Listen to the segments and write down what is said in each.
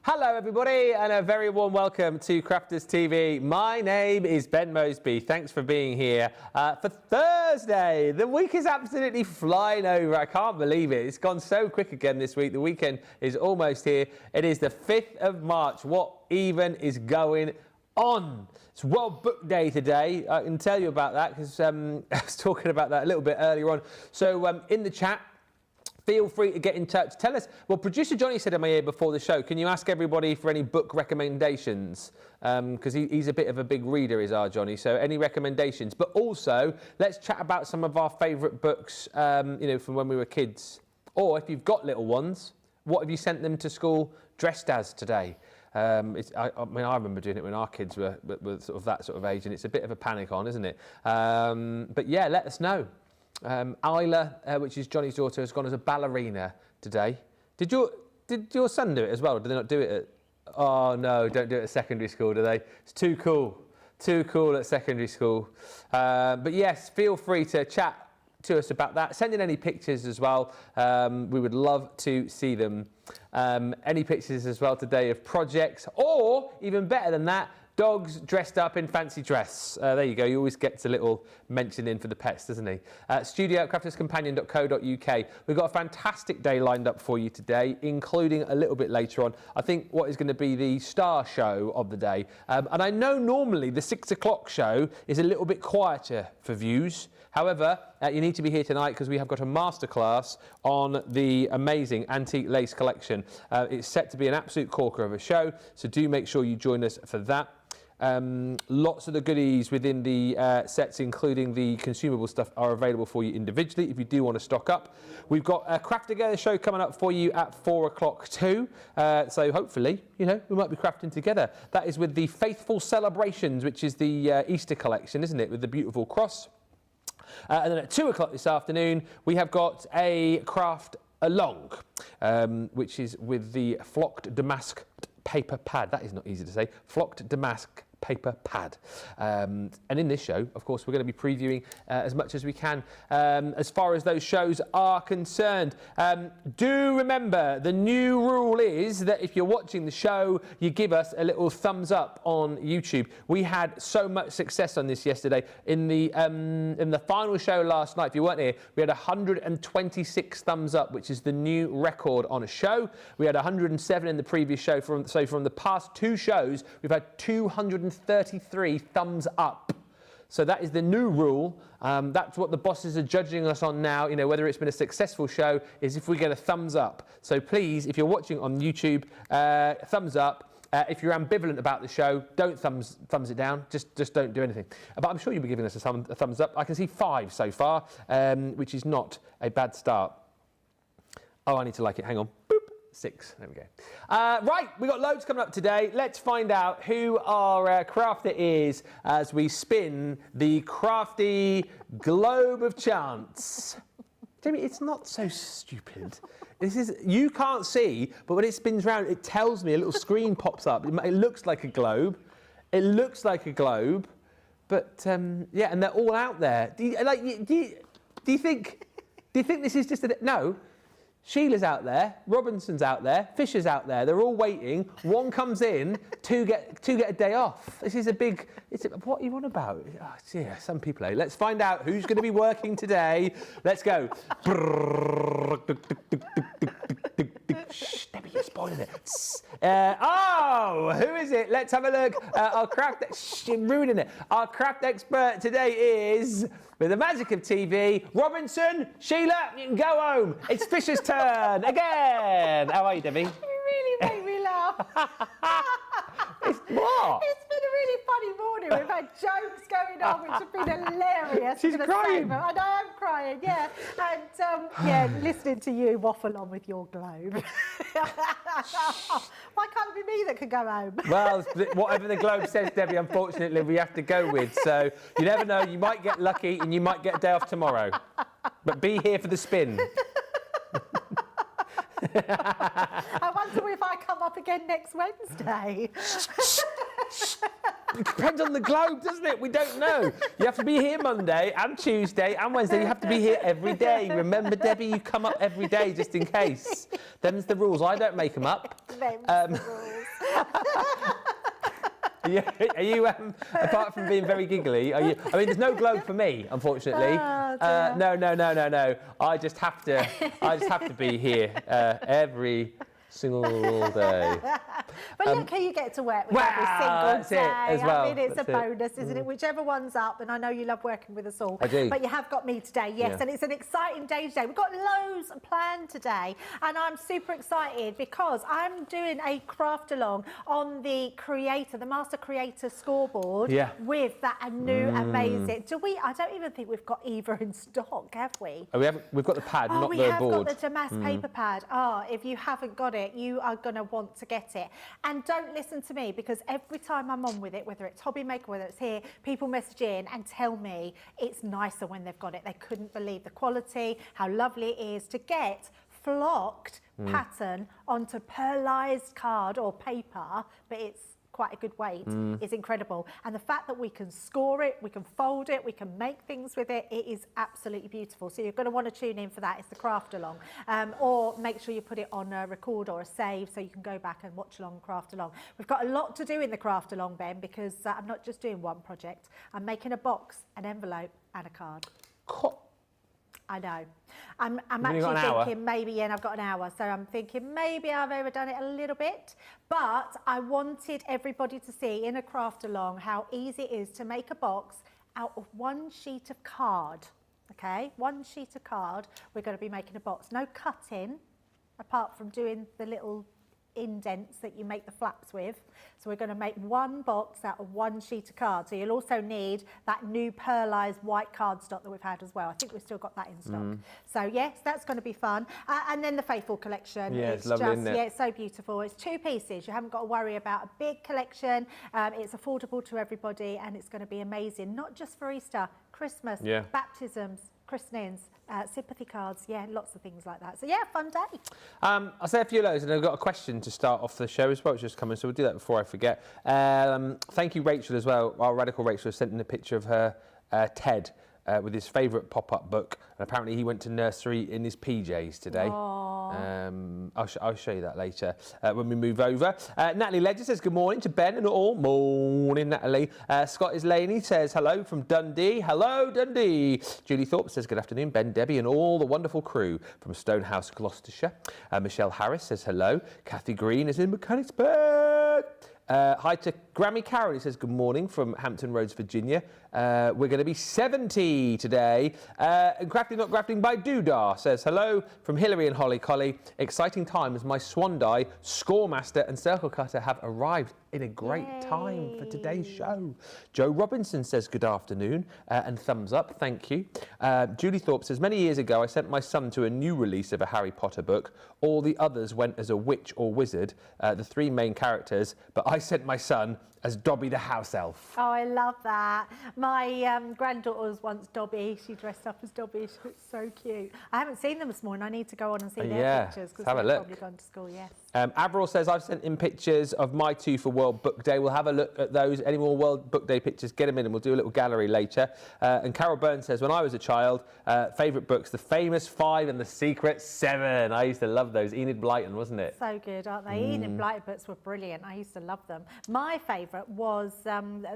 Hello everybody and a very warm welcome to Crafters TV. My name is Ben Mosby. Thanks for being here for Thursday. The week is absolutely flying over. I can't believe it. It's gone so quick again this week. The weekend is almost here. It is the 5th of March. What even is going on? It's World Book Day today. I can tell you about that because I was talking about that a little bit earlier on. So in the chat, feel free to get in touch. Tell us, well, producer Johnny said in my ear before the show, can you ask everybody for any book recommendations? Because he's a bit of a big reader, is our Johnny. So any recommendations? But also, let's chat about some of our favourite books, you know, from when we were kids. Or if you've got little ones, what have you sent them to school dressed as today? I mean, I remember doing it when our kids were sort of that sort of age, and it's a bit of a panic on, isn't it? But yeah, let us know. Isla, which is Johnny's daughter, has gone as a ballerina today. Did your son do it as well, or did they not do it at... Oh no, don't do it at secondary school, do they? It's too cool. Too cool at secondary school. But yes, feel free to chat to us about that. Send in any pictures as well. We would love to see them. Any pictures as well today of projects, or even better than that, dogs dressed up in fancy dress. There you go. You always get a little mention in for the pets, doesn't he? Studio at crafterscompanion.co.uk. We've got a fantastic day lined up for you today, including a little bit later on, I think, what is going to be the star show of the day. And I know normally the 6 o'clock show is a little bit quieter for views. However, you need to be here tonight because we have got a masterclass on the amazing antique lace collection. It's set to be an absolute corker of a show, so do make sure you join us for that. Lots of the goodies within the sets, including the consumable stuff, are available for you individually if you do want to stock up. We've got a Craftaganza show coming up for you at 4 o'clock too. So hopefully, you know, we might be crafting together. That is with the Faithful Celebrations, which is the Easter collection, isn't it, with the beautiful cross. And then at 2 o'clock this afternoon, we have got a craft along, which is with the flocked damask paper pad. That is not easy to say. Flocked damask paper pad. And in this show, of course, we're going to be previewing as much as we can as far as those shows are concerned. Do remember, the new rule is that if you're watching the show, you give us a little thumbs up on YouTube. We had so much success on this yesterday. In the final show last night, if you weren't here, we had 126 thumbs up, which is the new record on a show. We had 107 in the previous show. So from the past 2 shows, we've had 233 thumbs up. So that is the new rule. That's what the bosses are judging us on now, you know, whether it's been a successful show, is if we get a thumbs up. So please, if you're watching on YouTube, thumbs up. If you're ambivalent about the show, don't thumbs it down. Just don't do anything. But I'm sure you'll be giving us a thumbs up. I can see 5 so far, which is not a bad start. Oh, I need to like it. Hang on. 6. There we go. Right, we've got loads coming up today. Let's find out who our crafter is as we spin the crafty globe of chance. Jamie, it's not so stupid. This is, you can't see, but when it spins round, it tells me, a little screen pops up. It looks like a globe. It looks like a globe. But, yeah, and they're all out there. Do you think this is just a... No. Sheila's out there, Robinson's out there, Fisher's out there. They're all waiting. One comes in, two get a day off. This is a big... what are you on about? Oh, dear, some people, eh? Let's find out who's going to be working today. Let's go. Shh, Debbie, you're spoiling it. Oh, who is it? Let's have a look. Our craft... Shh, you're ruining it. Our craft expert today is... With the magic of TV, Robinson, Sheila, you can go home. It's Fisher's turn again. How are you, Debbie? You really make me laugh. What? It's been a really funny morning. We've had jokes going on, which have been hilarious. She's crying. And I am crying, yeah. And yeah, listening to you waffle on with your globe. Why can't it be me that can go home? Well, whatever the globe says, Debbie, unfortunately, we have to go with. So you never know. You might get lucky and you might get a day off tomorrow. But be here for the spin. I wonder if I come up again next Wednesday. It depends on the globe, doesn't it? We don't know. You have to be here Monday and Tuesday and Wednesday. You have to be here every day. Remember, Debbie, you come up every day just in case. Them's the rules. I don't make them up. Them's the rules. Are you apart from being very giggly, I mean, there's no globe for me, unfortunately. Oh, No. I just have to be here every single day. But look who you get to work with every single day. As well. I mean, it's That's a bonus, isn't it? Whichever one's up, and I know you love working with us all. I do. But you have got me today, yes, and it's an exciting day today. We've got loads planned today, and I'm super excited because I'm doing a craft along on the Master Creator scoreboard with that new amazing. I don't even think we've got either in stock, have we? We've got the pad, not the board. We have got the Damask paper pad. If you haven't got it, you are going to want to get it. And don't listen to me, because every time I'm on with it, whether it's Hobbymaker, whether it's here, people message in and tell me it's nicer when they've got it. They couldn't believe the quality, how lovely it is to get flocked pattern onto pearlized card or paper, but it's quite a good weight. Is incredible. And the fact that we can score it, we can fold it, we can make things with it, it is absolutely beautiful. So you're going to want to tune in for that. It's the craft along. Or make sure you put it on a record or a save so you can go back and watch along, craft along. We've got a lot to do in the craft along, Ben, because I'm not just doing one project. I'm making a box, an envelope and a card. I know. I'm actually thinking maybe, and I've got an hour, so I'm thinking maybe I've overdone it a little bit, but I wanted everybody to see in a craft along how easy it is to make a box out of one sheet of card, okay? One sheet of card, we're going to be making a box. No cutting, apart from doing the little indents that you make the flaps with. So we're going to make one box out of one sheet of card. So you'll also need that new pearlized white cardstock that we've had as well. I think we've still got that in stock. So yes, that's going to be fun. And then the Faithful collection. Yeah, it's lovely, isn't it? Yeah, it's so beautiful. It's 2 pieces. You haven't got to worry about a big collection. It's affordable to everybody, and it's going to be amazing. Not just for Easter, Christmas, baptisms, christenings, sympathy cards, lots of things like that. So fun day. I'll say a few of those, and I've got a question to start off the show as well, which just coming, so we'll do that before I forget. Thank you, Rachel, as well. Our Radical Rachel has sent in a picture of her Ted with his favourite pop-up book, and apparently he went to nursery in his PJs today. I'll show you that later when we move over. Natalie Ledger says good morning to Ben and all. Morning, Natalie. Scott Islaney says hello from Dundee. Hello, Dundee. Julie Thorpe says good afternoon, Ben, Debbie and all the wonderful crew from Stonehouse, Gloucestershire. Michelle Harris says hello. Kathy Green is in Mechanicsburg. Hi to Grammy Carroll. He says good morning from Hampton Roads, Virginia. We're going to be 70 today. And Crafting Not Grafting by Doodah says hello from Hillary and Holly Collie. Exciting time as my Swandai, Scoremaster and Circle Cutter have arrived in a great time for today's show. Joe Robinson says good afternoon and thumbs up, thank you. Julie Thorpe says many years ago I sent my son to a new release of a Harry Potter book. All the others went as a witch or wizard, the 3 main characters, but I sent my son as Dobby the house elf. Oh, I love that. My granddaughter was once Dobby. She dressed up as Dobby. She was so cute. I haven't seen them this morning. I need to go on and see their pictures because they've probably gone to school, yes. Avril says, I've sent in pictures of my 2 for World Book Day. We'll have a look at those. Any more World Book Day pictures, get them in and we'll do a little gallery later. And Carol Byrne says, when I was a child, favourite books, The Famous 5 and The Secret 7. I used to love those. Enid Blyton, wasn't it? So good, aren't they? Enid Blyton books were brilliant. I used to love them. My favourite was the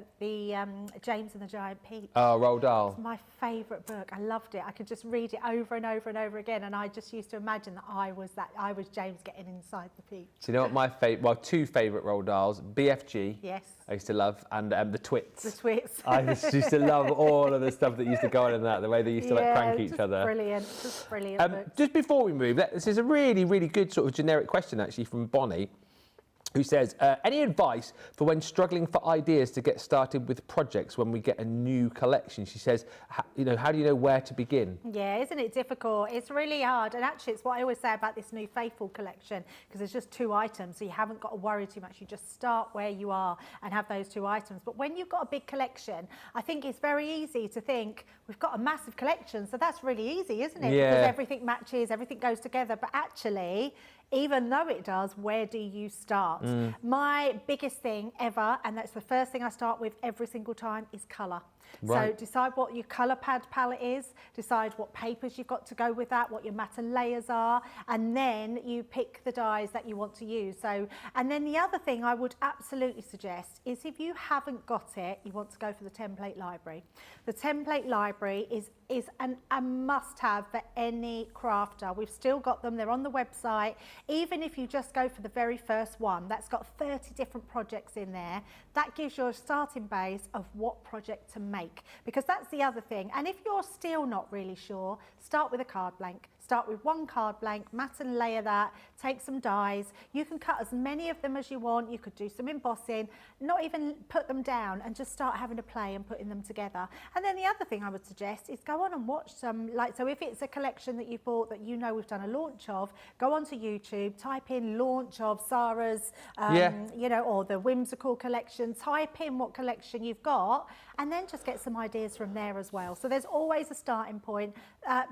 James and the Giant Peach. Oh, Roald Dahl. It's my favourite book. I loved it. I could just read it over and over and over again, and I just used to imagine that I was James getting inside the peach. Do you know what my two favourite Roald Dahls? BFG. Yes. I used to love, and the Twits. The Twits. I just used to love all of the stuff that used to go on in that, the way they used to like prank each other. Brilliant, just brilliant. Books. Just before we move, this is a really, really good sort of generic question actually from Bonnie, who says, any advice for when struggling for ideas to get started with projects when we get a new collection? She says, how do you know where to begin? Yeah, isn't it difficult? It's really hard. And actually, it's what I always say about this new Faithful collection, because there's just 2 items, so you haven't got to worry too much. You just start where you are and have those 2 items. But when you've got a big collection, I think it's very easy to think, we've got a massive collection, so that's really easy, isn't it? Yeah. Because everything matches, everything goes together. But actually, even though it does, where do you start? My biggest thing ever, and that's the first thing I start with every single time, is colour. Right. So decide what your colour pad palette is, decide what papers you've got to go with that, what your matte layers are, and then you pick the dyes that you want to use. So, and then the other thing I would absolutely suggest is if you haven't got it, you want to go for the template library. The template library is a must-have for any crafter. We've still got them, they're on the website. Even if you just go for the very first one, that's got 30 different projects in there. That gives you a starting base of what project to make, because that's the other thing. And if you're still not really sure, start with a card blank. Start with one card blank, matte and layer that, take some dies. You can cut as many of them as you want. You could do some embossing, not even put them down, and just start having a play and putting them together. And then the other thing I would suggest is go on and watch some, so if it's a collection that you bought that you know we've done a launch of, go onto YouTube, type in launch of Sarah's, you know, or the whimsical collection, type in what collection you've got, and then just get some ideas from there as well. So there's always a starting point.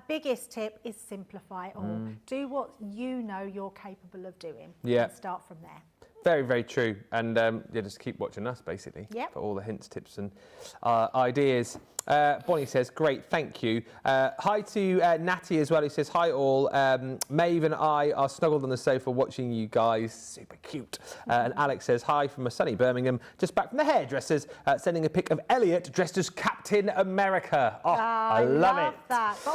Biggest tip is simplify it all. Do what you know you're capable of doing. Yeah. And start from there. Very, very true. And yeah, just keep watching us, basically, for all the hints, tips and ideas. Bonnie says, great, thank you. Hi to Natty as well, who says, hi all. Maeve and I are snuggled on the sofa watching you guys. Super cute. And Alex says, hi from a sunny Birmingham, just back from the hairdressers, sending a pic of Elliot dressed as Captain America. Oh, I love it. That. But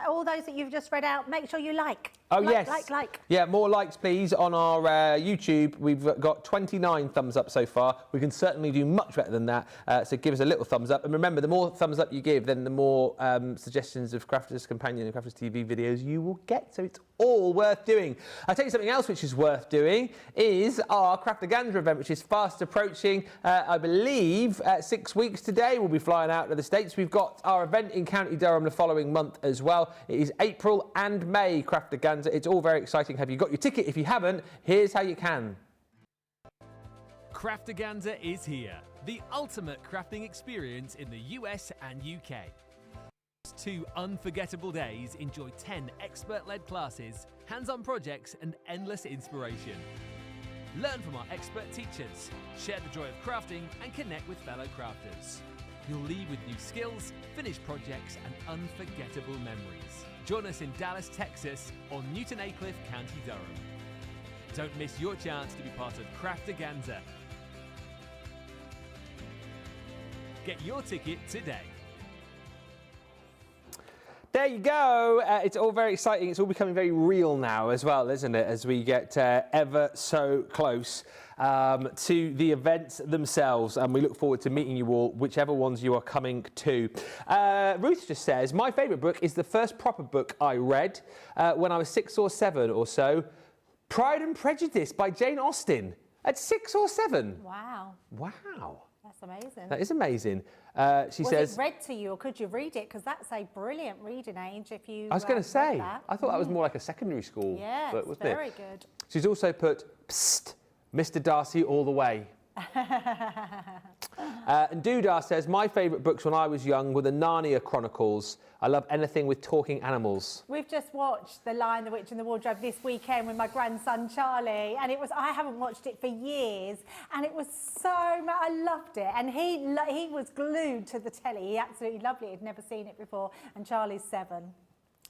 all those that you've just read out, make sure you like. Oh, like, yes. Like. Yeah, more likes, please, on our YouTube. We've got 29 thumbs up so far. We can certainly do much better than that. So give us a little thumbs up. And remember, the more thumbs up you give, then the more suggestions of Crafters Companion and Crafters TV videos you will get. So it's all worth doing. I'll tell you something else which is worth doing is our Craftaganza event, which is fast approaching. I believe 6 weeks today we'll be flying out to the States. We've got our event in County Durham the following month as well. It is April and May Craftaganza. It's all very exciting. Have you got your ticket? If you haven't, here's how you can. Craftaganza is here, the ultimate crafting experience in the US and UK. 2 unforgettable days, enjoy 10 expert-led classes, hands-on projects and endless inspiration. Learn from our expert teachers, share the joy of crafting and connect with fellow crafters. You'll leave with new skills, finished projects and unforgettable memories. Join us in Dallas, Texas or Newton Aycliffe, County Durham. Don't miss your chance to be part of Craftaganza. Get your ticket today. There you go. It's all very exciting. It's all becoming very real now as well, isn't it? As we get ever so close to the events themselves. And we look forward to meeting you all, whichever ones you are coming to. Ruth just says, my favourite book is the first proper book I read when I was 6 or 7 or so. Pride and Prejudice by Jane Austen. At 6 or 7. Wow. Wow. That's amazing. That is amazing. She was says, it read to you, or could you read it? Because that's a brilliant reading age if you I was going to say, that. I thought that was more like a secondary school Yeah, book, it's wasn't very it? good. She's also put, psst, Mr. Darcy all the way. And Dudar says, my favourite books when I was young were the Narnia Chronicles. I love anything with talking animals. We've just watched The Lion, the Witch and the Wardrobe this weekend with my grandson Charlie, and I haven't watched it for years, and it was so, I loved it, and he was glued to the telly. He absolutely loved it. He'd never seen it before, and Charlie's 7.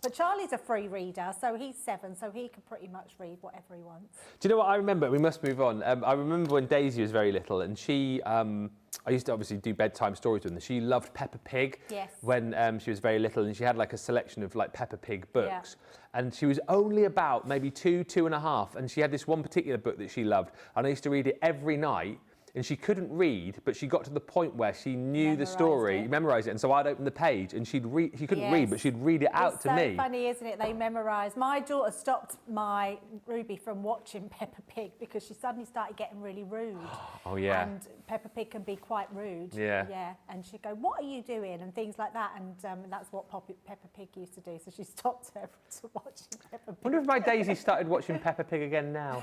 But Charlie's a free reader, so he's 7, so he can pretty much read whatever he wants. Do you know what I remember? We must move on. I remember when Daisy was very little, and she, I used to obviously do bedtime stories with her. She loved Peppa Pig when she was very little, and she had like a selection of like Peppa Pig books. Yeah. And she was only about maybe 2, 2.5, and she had this one particular book that she loved, and I used to read it every night. And she couldn't read, but she got to the point where she knew the story, memorised it. And so I'd open the page, and she couldn't read, but she'd read it out to me. It's so funny, isn't it? They memorise. My daughter stopped my Ruby from watching Peppa Pig because she suddenly started getting really rude. Oh, yeah. And Peppa Pig can be quite rude. Yeah. Yeah. And she'd go, what are you doing? And things like that. And that's what Peppa Pig used to do. So she stopped her from watching Peppa Pig. I wonder if my Daisy started watching Peppa Pig again now.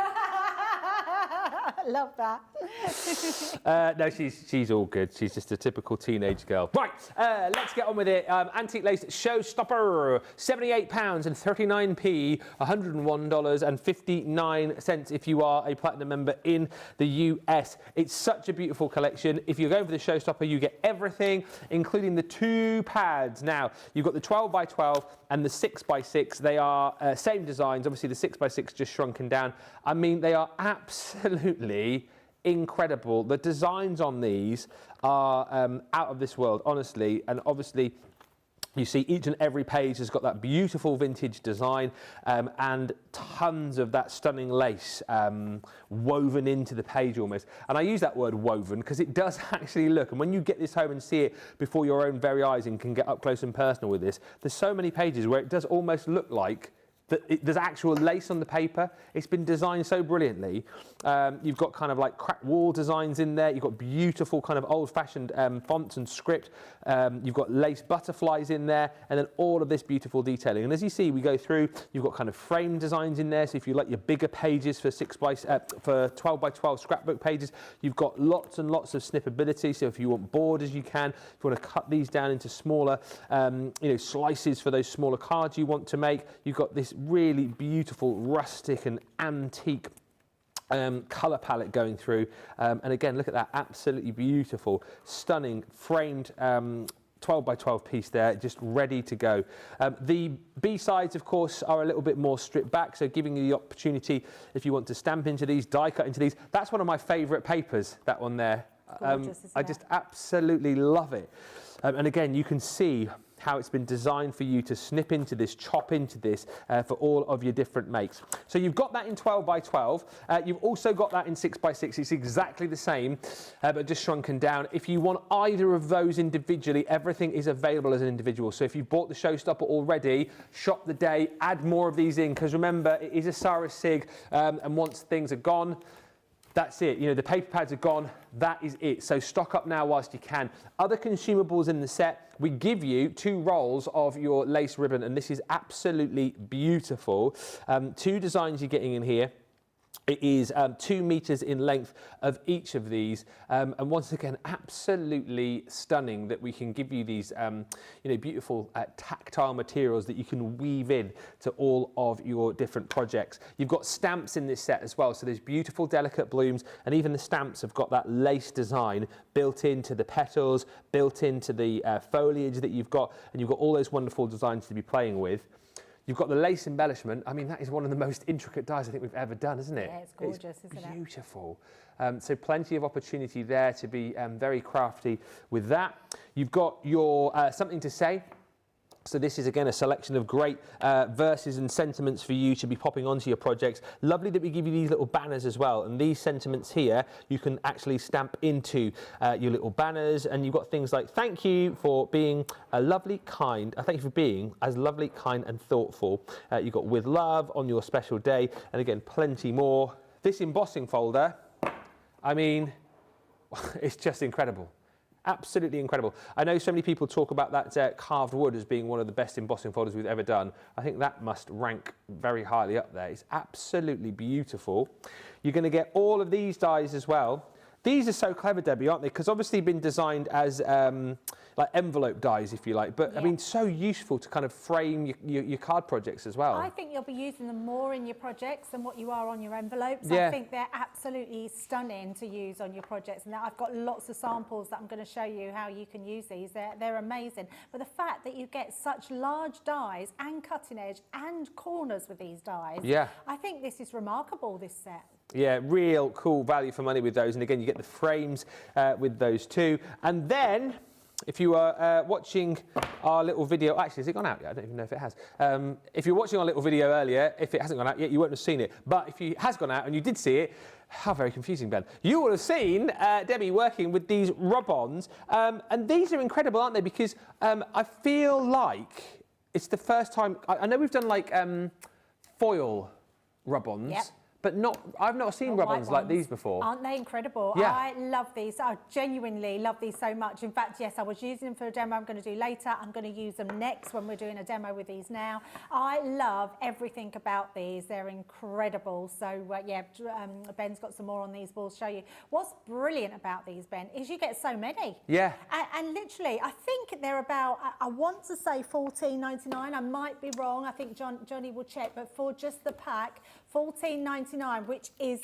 I love that. No, she's all good. She's just a typical teenage girl. Right, let's get on with it. Antique lace showstopper, £78.39, $101.59 if you are a platinum member in the US. It's such a beautiful collection. If you're going for the showstopper, you get everything, including the 2 pads. Now, you've got the 12x12 and the 6x6. They are same designs. Obviously, the 6x6 just shrunken down. I mean, they are absolutely incredible. The designs on these are out of this world, honestly. And obviously, you see each and every page has got that beautiful vintage design and tons of that stunning lace woven into the page almost. And I use that word woven because it does actually look, and when you get this home and see it before your own very eyes and can get up close and personal with this, there's so many pages where it does almost look like there's actual lace on the paper. It's been designed so brilliantly. You've got kind of like cracked wall designs in there. You've got beautiful kind of old-fashioned fonts and script. You've got lace butterflies in there, and then all of this beautiful detailing. And as you see, we go through, you've got kind of frame designs in there. So if you like your bigger pages for 12x12 scrapbook pages, you've got lots and lots of snippability. So if you want borders, you can. If you want to cut these down into smaller, slices for those smaller cards you want to make, you've got this really beautiful rustic and antique colour palette going through, and again, look at that, absolutely beautiful, stunning framed 12x12 piece there, just ready to go. The B-sides, of course, are a little bit more stripped back, so giving you the opportunity, if you want to stamp into these, die cut into these. That's one of my favourite papers, that one there. Gorgeous, I just absolutely love it. And again, you can see how it's been designed for you to snip into this, chop into this for all of your different makes. So you've got that in 12x12. You've also got that in 6x6. It's exactly the same, but just shrunken down. If you want either of those individually, everything is available as an individual. So if you've bought the showstopper already, shop the day, add more of these in, because remember, it is a Sarah Sig, and once things are gone, that's it. You know, the paper pads are gone. That is it. So stock up now whilst you can. Other consumables in the set, we give you 2 rolls of your lace ribbon, and this is absolutely beautiful. 2 designs you're getting in here. It is 2 meters in length of each of these, and once again, absolutely stunning that we can give you these, beautiful tactile materials that you can weave in to all of your different projects. You've got stamps in this set as well, so there's beautiful, delicate blooms, and even the stamps have got that lace design built into the petals, built into the foliage that you've got, and you've got all those wonderful designs to be playing with. You've got the lace embellishment. I mean, that is one of the most intricate dies I think we've ever done, isn't it? Yeah, it's gorgeous, isn't it? Beautiful. So plenty of opportunity there to be very crafty with that. You've got your something to say. So this is, again, a selection of great verses and sentiments for you to be popping onto your projects. Lovely that we give you these little banners as well. And these sentiments here, you can actually stamp into your little banners. And you've got things like, thank you for being a lovely, kind, thank you for being as lovely, kind and thoughtful. You've got with love on your special day. And again, plenty more. This embossing folder, I mean, it's just incredible. Absolutely incredible. I know so many people talk about that carved wood as being one of the best embossing folders we've ever done. I think that must rank very highly up there. It's absolutely beautiful. You're going to get all of these dies as well. These are so clever, Debbie, aren't they? Because obviously been designed as like envelope dies, if you like. But, yeah. I mean, so useful to kind of frame your card projects as well. I think you'll be using them more in your projects than what you are on your envelopes. Yeah. I think they're absolutely stunning to use on your projects. And I've got lots of samples that I'm going to show you how you can use these. They're amazing. But the fact that you get such large dies and cutting edge and corners with these dies, yeah. I think this is remarkable, this set. Yeah, real cool value for money with those. And again, you get the frames with those too. And then, if you are watching our little video, actually, has it gone out yet? I don't even know if it has. If you're watching our little video earlier, if it hasn't gone out yet, you won't have seen it. But if it has gone out and you did see it, how very confusing, Ben. You will have seen Debbie working with these rub-ons. And these are incredible, aren't they? Because I feel like it's the first time, I know we've done like foil rub-ons. Yep. but I've not seen rub-ons like these before. Aren't they incredible? Yeah. I love these. I genuinely love these so much. In fact, yes, I was using them for a demo I'm going to do later. I'm going to use them next when we're doing a demo with these now. I love everything about these. They're incredible. So yeah, Ben's got some more on these balls to show you. What's brilliant about these, Ben, is you get so many. Yeah. And literally, I think they're about, I want to say $14.99. I might be wrong. I think Johnny will check, but for just the pack, $14.99, which is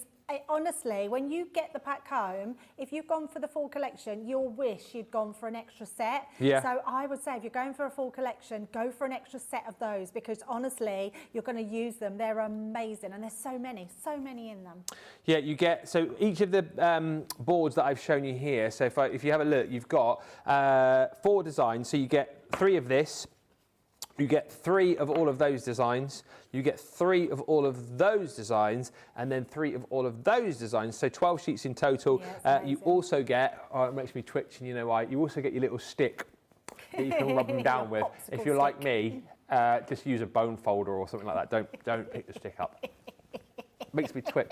honestly, when you get the pack home, if you've gone for the full collection, you'll wish you'd gone for an extra set. Yeah. So I would say if you're going for a full collection, go for an extra set of those, because honestly, you're going to use them. They're amazing, and there's so many in them. Yeah, you get, so each of the boards that I've shown you here, so if you have a look, you've got 4 designs, so you get 3 of this, you get 3 of all of those designs, you get 3 of all of those designs, and then 3 of all of those designs, so 12 sheets in total. Yeah, you also get, oh, it makes me twitch, and you know why, you also get your little stick that you can rub them down with. If you're like me, just use a bone folder or something like that. Don't pick the stick up. Makes me twitch.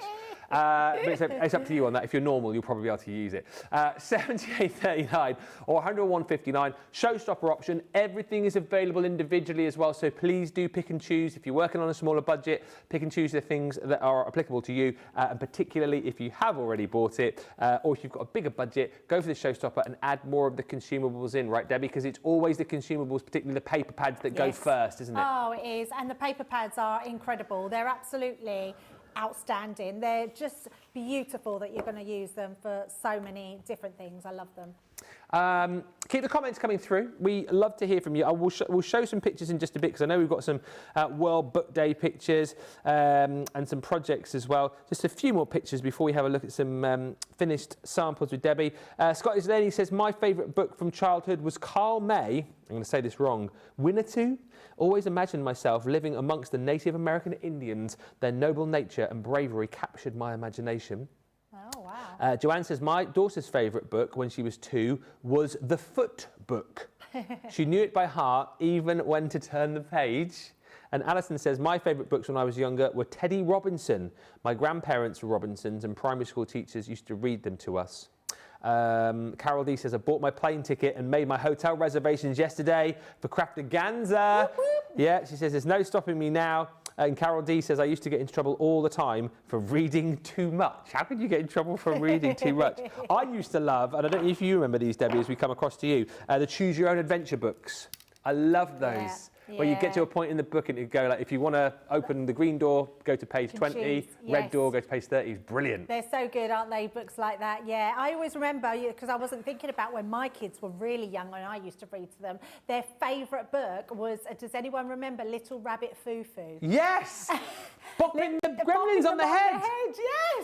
But it's up to you on that. If you're normal, you'll probably be able to use it. $78.39 or $101.59. Showstopper option. Everything is available individually as well, so please do pick and choose. If you're working on a smaller budget, pick and choose the things that are applicable to you, and particularly if you have already bought it, or if you've got a bigger budget, go for the Showstopper and add more of the consumables in, right, Debbie? Because it's always the consumables, particularly the paper pads, that go first, isn't it? Oh, it is. And the paper pads are incredible. They're absolutely outstanding. They're just beautiful that you're going to use them for so many different things. I love them. Keep the comments coming through. We love to hear from you. We'll show some pictures in just a bit, because I know we've got some World Book Day pictures and some projects as well. Just a few more pictures before we have a look at some finished samples with Debbie. Scottish Lenny says, my favourite book from childhood was Carl May, I'm going to say this wrong, Winnetou. Always imagined myself living amongst the Native American Indians. Their noble nature and bravery captured my imagination. Oh, wow. Joanne says, my daughter's favourite book when she was 2 was The Foot Book. She knew it by heart, even when to turn the page. And Alison says, my favourite books when I was younger were Teddy Robinson. My grandparents were Robinsons, and primary school teachers used to read them to us. Carol D says, I bought my plane ticket and made my hotel reservations yesterday for Craftaganza. Whoop, whoop. Yeah, she says, there's no stopping me now. And Carol D says, I used to get into trouble all the time for reading too much. How could you get in trouble for reading too much? I used to love, and I don't know if you remember these, Debbie, as we come across to you, the Choose Your Own Adventure books. I love those. Yeah. Where you get to a point in the book and you go like, if you want to open the green door, go to page 20, red door, go to page 30. It's brilliant. They're so good, aren't they, books like that? Yeah, I always remember, because I wasn't thinking about when my kids were really young and I used to read to them, their favourite book was, does anyone remember Little Rabbit Foo-Foo? Yes! Bopping the gremlins on the head.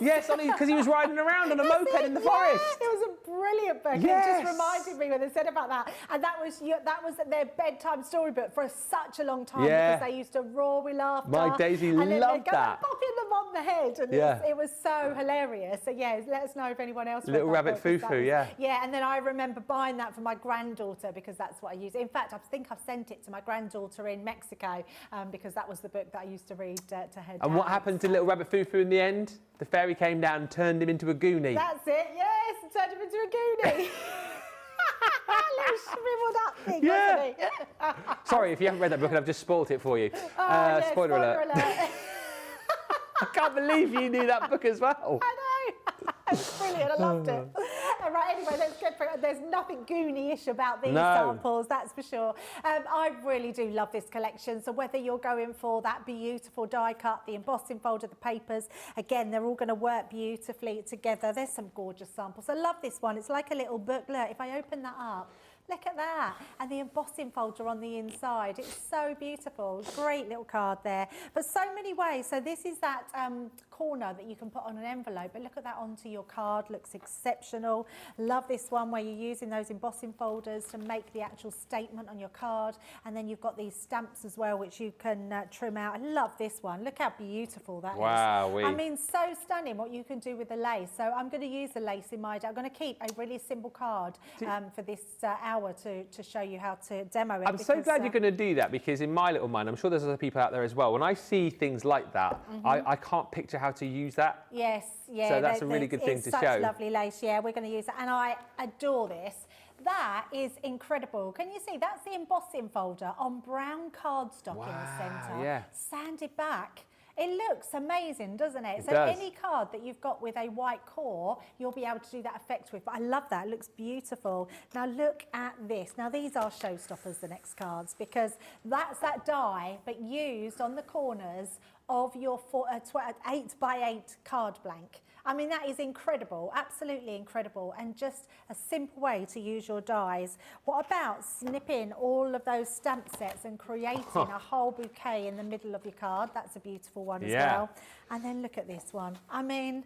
Yes! Yes, because he was riding around on a moped in the forest. It was a brilliant book. Yes. It just reminded me when they said about that. And that was their bedtime storybook for such a long time, because they used to roar with laughter. My Daisy loved that. Popping them on the head, and it was so hilarious. So yeah, let us know if anyone else. Little Rabbit Foo-Foo, yeah. Yeah, and then I remember buying that for my granddaughter, because that's what I used. In fact, I think I've sent it to my granddaughter in Mexico, because that was the book that I used to read to her. And what happened to Little Rabbit Foo-Foo in the end? The fairy came down and turned him into a goonie. That's it, yes, and turned him into a goonie. Little shriveled up thing, wasn't he? Sorry if you haven't read that book and I've just spoilt it for you. Spoiler alert. I can't believe you knew that book as well. I know. It's brilliant. I loved it. Right, anyway, let's get for it. There's nothing Goonie-ish about these samples, that's for sure. I really do love this collection. So whether you're going for that beautiful die cut, the embossing folder, the papers, again, they're all going to work beautifully together. There's some gorgeous samples. I love this one. It's like a little book. Look, if I open that up, look at that. And the embossing folder on the inside. It's so beautiful. Great little card there. But so many ways. So this is that corner that you can put on an envelope. But look at that onto your card. Looks exceptional. Love this one where you're using those embossing folders to make the actual statement on your card. And then you've got these stamps as well, which you can trim out. I love this one. Look how beautiful that is. Wow. I mean, so stunning what you can do with the lace. So I'm going to use the lace in my day. I'm going to keep a really simple card for this hour to show you how to demo it. I'm so glad you're going to do that, because in my little mind, I'm sure there's other people out there as well, when I see things like that, I can't picture how to use that. Yes, yeah. So that's a really good thing to show. It's such lovely lace. Yeah, we're going to use it, and I adore this. That is incredible. Can you see? That's the embossing folder on brown cardstock in the centre, yeah. sanded back. It looks amazing, doesn't it? It So does. any card that you've got with a white core, you'll be able to do that effect with. But I love that. It looks beautiful. Now look at this. Now these are showstoppers, the next cards, because that's that die, but used on the corners of your 8x8 card blank. I mean, that is incredible, absolutely incredible, and just a simple way to use your dies. What about snipping all of those stamp sets and creating a whole bouquet in the middle of your card? That's a beautiful one as well. And then look at this one. I mean,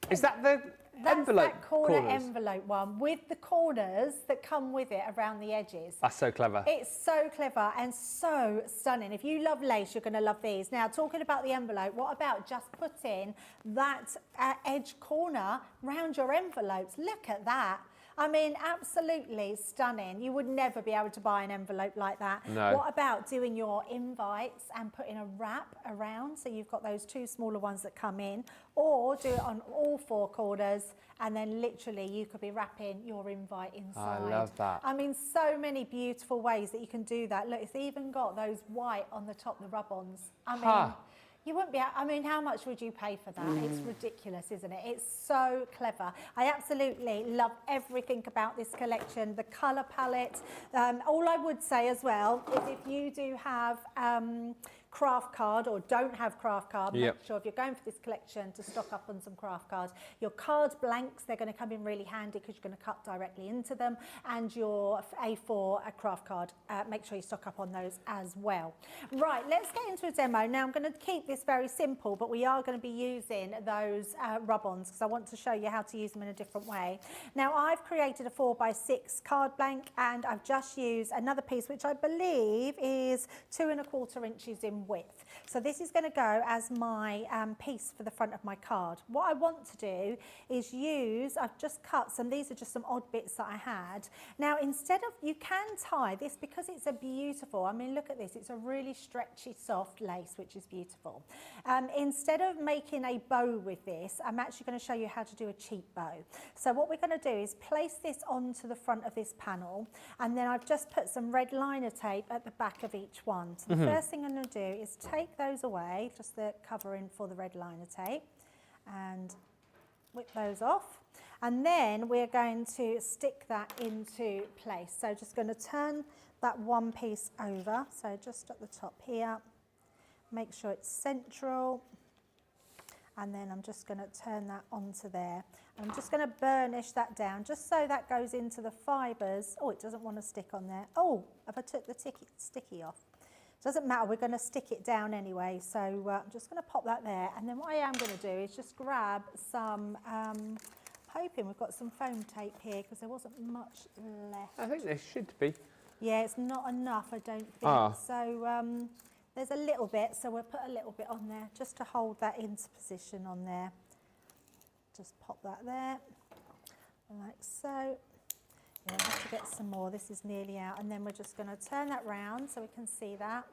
is that the envelope that corners? envelope one with the corners that come with it around the edges. That's so clever. It's so clever and so stunning. If you love lace, you're going to love these. Now, talking about the envelope, what about just putting that edge corner round your envelopes? Look at that. I mean, absolutely stunning. You would never be able to buy an envelope like that. No. What about doing your invites and putting a wrap around, so you've got those two smaller ones that come in, or do it on all four corners, and then literally you could be wrapping your invite inside. I love that. I mean, so many beautiful ways that you can do that. Look, it's even got those white on the top, the rub-ons. I mean, you wouldn't be, I mean, how much would you pay for that? It's ridiculous, isn't it? It's so clever. I absolutely love everything about this collection, the colour palette. All I would say as well is if you do have craft card or don't have craft card, make sure if you're going for this collection to stock up on some craft cards. Your card blanks, they're going to come in really handy because you're going to cut directly into them, and your A4 craft card, make sure you stock up on those as well. Right, let's get into a demo. Now I'm going to keep this very simple, but we are going to be using those rub-ons because I want to show you how to use them in a different way. Now I've created a 4x6 card blank, and I've just used another piece which I believe is 2 1/4 inches in width. So this is going to go as my piece for the front of my card. What I want to do is use, I've just cut some, these are just some odd bits that I had. Now instead of, you can tie this because it's a beautiful, I mean look at this, it's a really stretchy soft lace which is beautiful. Instead of making a bow with this, I'm actually going to show you how to do a cheap bow. So what we're going to do is place this onto the front of this panel, and then I've just put some red liner tape at the back of each one. So the first thing I'm going to do is take those away, just the covering for the red liner tape, and whip those off. And then we're going to stick that into place. So just going to turn that one piece over, so just at the top here, make sure it's central, and then I'm just going to turn that onto there. And I'm just going to burnish that down just so that goes into the fibres. Oh, it doesn't want to stick on there. Oh, have I took the sticky off? Doesn't matter, we're going to stick it down anyway, so I'm just going to pop that there. And then what I am going to do is just grab some, hoping we've got some foam tape here because there wasn't much left. I think there should be. Yeah, it's not enough, I don't think. So there's a little bit, so we'll put a little bit on there just to hold that into position on there. Just pop that there, like so. Yeah, I have to get some more, this is nearly out, and then we're just going to turn that round so we can see that.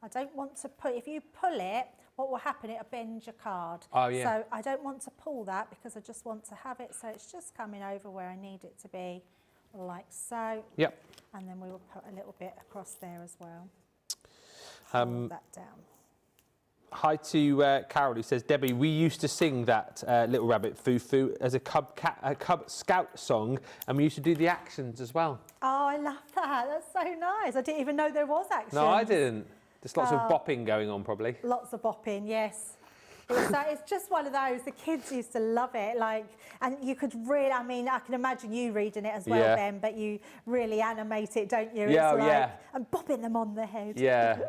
I don't want to put, if you pull it, what will happen, it'll bend your card. Oh, yeah. So I don't want to pull that because I just want to have it so it's just coming over where I need it to be, like so. Yep. And then we will put a little bit across there as well. Hold that down. Hi to Carol, who says, Debbie, we used to sing that Little Rabbit Foo-Foo as a Cub Scout song, and we used to do the actions as well. Oh, I love that. That's so nice. I didn't even know there was action. No, I didn't. There's lots of bopping going on, probably. Lots of bopping, yes. It's just one of those, the kids used to love it, like, and you could really, I mean, I can imagine you reading it as well, Ben, but you really animate it, don't you? Yeah, it's like, yeah. And bopping them on the head. Yeah.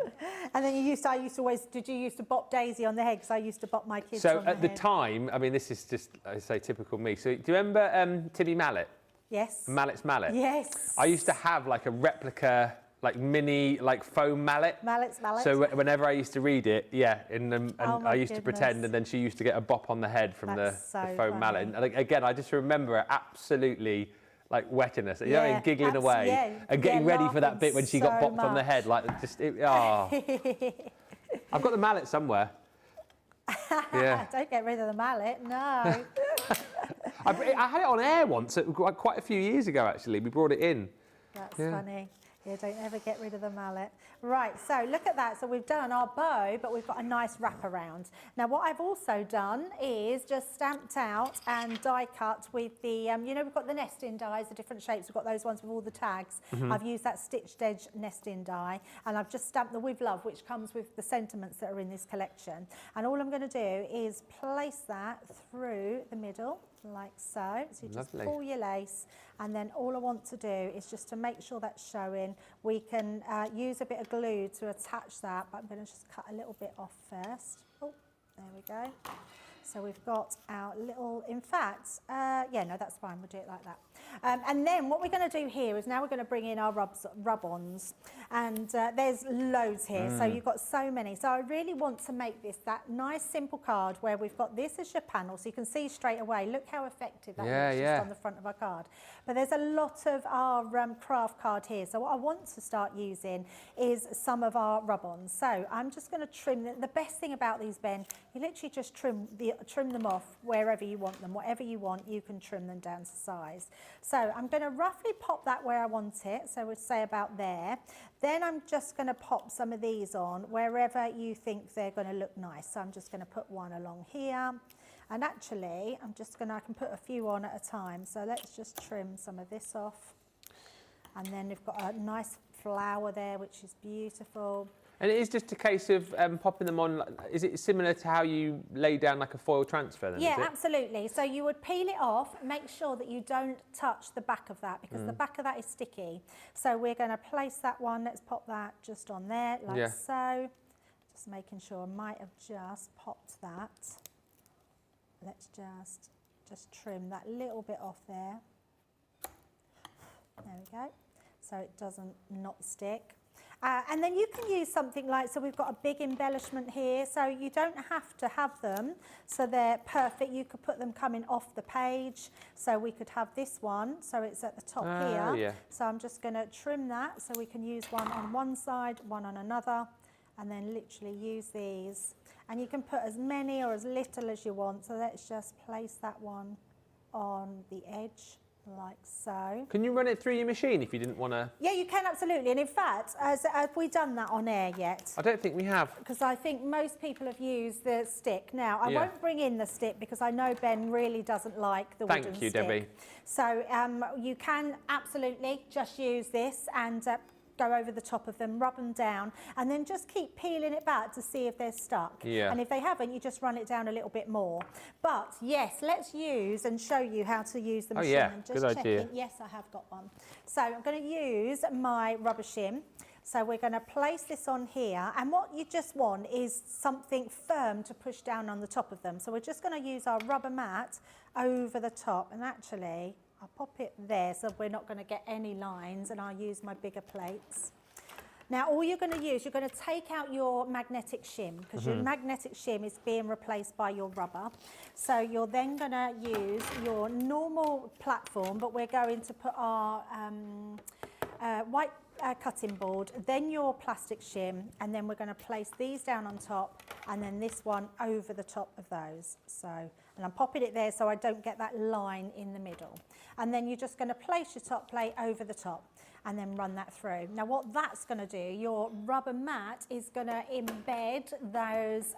And then I used to always, did you used to bop Daisy on the head? Because I used to bop my kids on the head. So at the time, I mean, this is just, I say, typical me. So do you remember Timmy Mallet? Yes. Mallet's Mallet? Yes. I used to have like a replica, like mini, like foam mallet. Mallet's Mallet. So whenever I used to read it, and I used to pretend, and then she used to get a bop on the head from the foam mallet. And again, I just remember her absolutely like wetting us, you know, giggling away and getting ready for that bit when she got bopped on the head, like just, I've got the mallet somewhere. Yeah. Don't get rid of the mallet, no. I had it on air once, quite a few years ago actually. We brought it in. That's funny. Yeah, don't ever get rid of the mallet. Right, so look at that. So we've done our bow, but we've got a nice wrap around. Now what I've also done is just stamped out and die cut with the, you know, we've got the nesting dies, the different shapes. We've got those ones with all the tags. I've used that stitched edge nesting die, and I've just stamped the With Love, which comes with the sentiments that are in this collection. And all I'm going to do is place that through the middle, like so. So you just pull your lace, and then all I want to do is just to make sure that's showing. We can use a bit of glue to attach that, but I'm going to just cut a little bit off first. Oh, there we go. So we've got our little, in fact, yeah, no, that's fine. We'll do it like that. And then what we're going to do here is now we're going to bring in our rub-ons. And there's loads here. So you've got so many. So I really want to make this that nice, simple card where we've got this as your panel. So you can see straight away, look how effective that looks just on the front of our card. But there's a lot of our craft card here. So what I want to start using is some of our rub-ons. So I'm just going to trim the best thing about these, Ben, you literally just trim them off wherever you want them. Whatever you want, you can trim them down to size. So I'm going to roughly pop that where I want it. So we'll say about there. Then I'm just going to pop some of these on wherever you think they're going to look nice. So I'm just going to put one along here. And actually, I can put a few on at a time. So let's just trim some of this off. And then we've got a nice flower there, which is beautiful. And it is just a case of popping them on. Is it similar to how you lay down like a foil transfer then? Yeah, absolutely. So you would peel it off, make sure that you don't touch the back of that because the back of that is sticky. So we're going to place that one. Let's pop that just on there like so. Just making sure I might have just popped that. Let's just trim that little bit off there. There we go. So it doesn't not stick. And then you can use something like, so we've got a big embellishment here, so you don't have to have them so they're perfect. You could put them coming off the page. So we could have this one, so it's at the top here. Yeah. So I'm just going to trim that so we can use one on one side, one on another, and then literally use these. And you can put as many or as little as you want. So let's just place that one on the edge. Like so. Can you run it through your machine if you didn't want to? Yeah, you can absolutely. And in fact, have we done that on air yet? I don't think we have. Because I think most people have used the stick. Now, I won't bring in the stick because I know Ben really doesn't like the wooden stick. Thank you, Debbie. So you can absolutely just use this and go over the top of them, rub them down, and then just keep peeling it back to see if they're stuck. Yeah. And if they haven't, you just run it down a little bit more. But yes, let's use and show you how to use the machine. Yeah, I'm just good checking. idea. Yes, I have got one. So I'm going to use my rubber shim. So we're going to place this on here, and what you just want is something firm to push down on the top of them. So we're just going to use our rubber mat over the top, and actually I'll pop it there so we're not going to get any lines, and I'll use my bigger plates. Now all you're going to use, you're going to take out your magnetic shim because your magnetic shim is being replaced by your rubber. So you're then going to use your normal platform, but we're going to put our white cutting board, then your plastic shim, and then we're going to place these down on top, and then this one over the top of those. So, and I'm popping it there so I don't get that line in the middle. And then you're just going to place your top plate over the top and then run that through. Now what that's going to do, your rubber mat is going to embed those,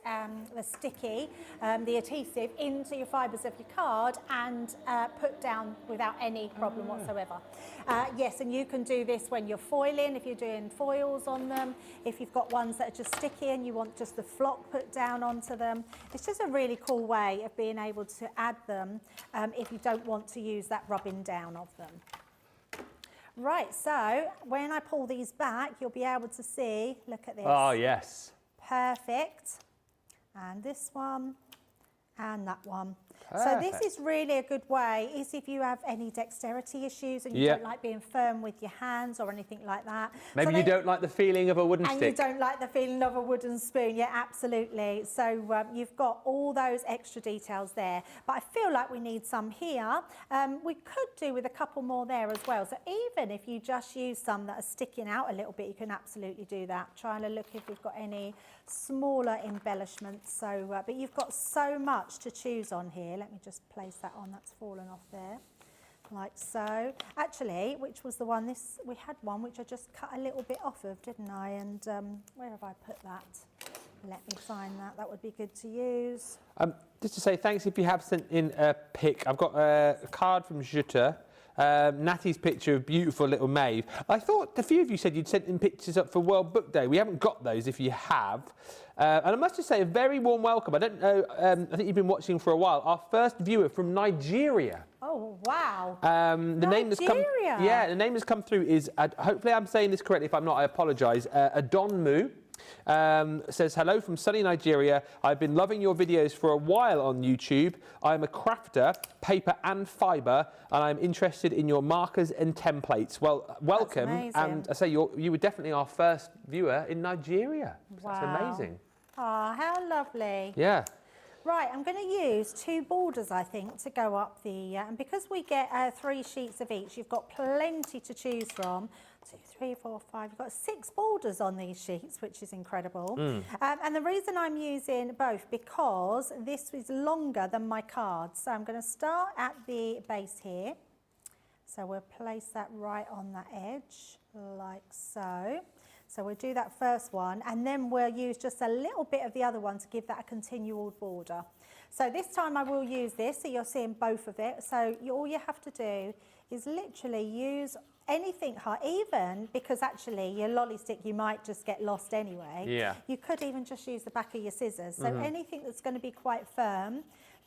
the sticky, the adhesive into your fibres of your card and put down without any problem whatsoever. Yes, and you can do this when you're foiling, if you're doing foils on them, if you've got ones that are just sticky and you want just the flock put down onto them. It's just a really cool way of being able to add them if you don't want to use that rubbing down of them. Right, so when I pull these back, you'll be able to see, look at this. Oh, yes. Perfect. And this one, and that one. So this is really a good way, is if you have any dexterity issues and you don't like being firm with your hands or anything like that. Maybe you don't like the feeling of a wooden stick. And you don't like the feeling of a wooden spoon. Yeah, absolutely. So you've got all those extra details there. But I feel like we need some here. We could do with a couple more there as well. So even if you just use some that are sticking out a little bit, you can absolutely do that. Trying to look if we've got any smaller embellishments. So, but you've got so much to choose on here. Let me just place that on. That's fallen off there, like so. Actually, which was the one? We had one which I just cut a little bit off of, didn't I? And where have I put that? Let me find that. That would be good to use. Just to say thanks if you have sent in a pic. I've got a card from Jutta. Natty's picture of beautiful little Maeve. I thought a few of you said you'd sent in pictures up for World Book Day. We haven't got those if you have. And I must just say a very warm welcome. I don't know, I think you've been watching for a while. Our first viewer from Nigeria. Oh, wow. The name that's come, the name that's come through is, hopefully I'm saying this correctly. If I'm not, I apologise. Adonmu. Says, hello from sunny Nigeria. I've been loving your videos for a while on YouTube. I'm a crafter, paper and fibre, and I'm interested in your markers and templates. Well, welcome. And I say you were definitely our first viewer in Nigeria. Wow. That's amazing. Oh, how lovely. Yeah. Right, I'm going to use 2 borders, I think, to go up the... and because we get 3 sheets of each, you've got plenty to choose from. 2, 3, 4, 5. You've got 6 borders on these sheets, which is incredible. And the reason I'm using both, because this is longer than my cards. So I'm going to start at the base here. So we'll place that right on that edge, like so. So we'll do that first one, and then we'll use just a little bit of the other one to give that a continual border. So this time I will use this, so you're seeing both of it. So all you have to do is literally use anything hard, even because actually your lolly stick, you might just get lost anyway. Yeah. You could even just use the back of your scissors. So anything that's going to be quite firm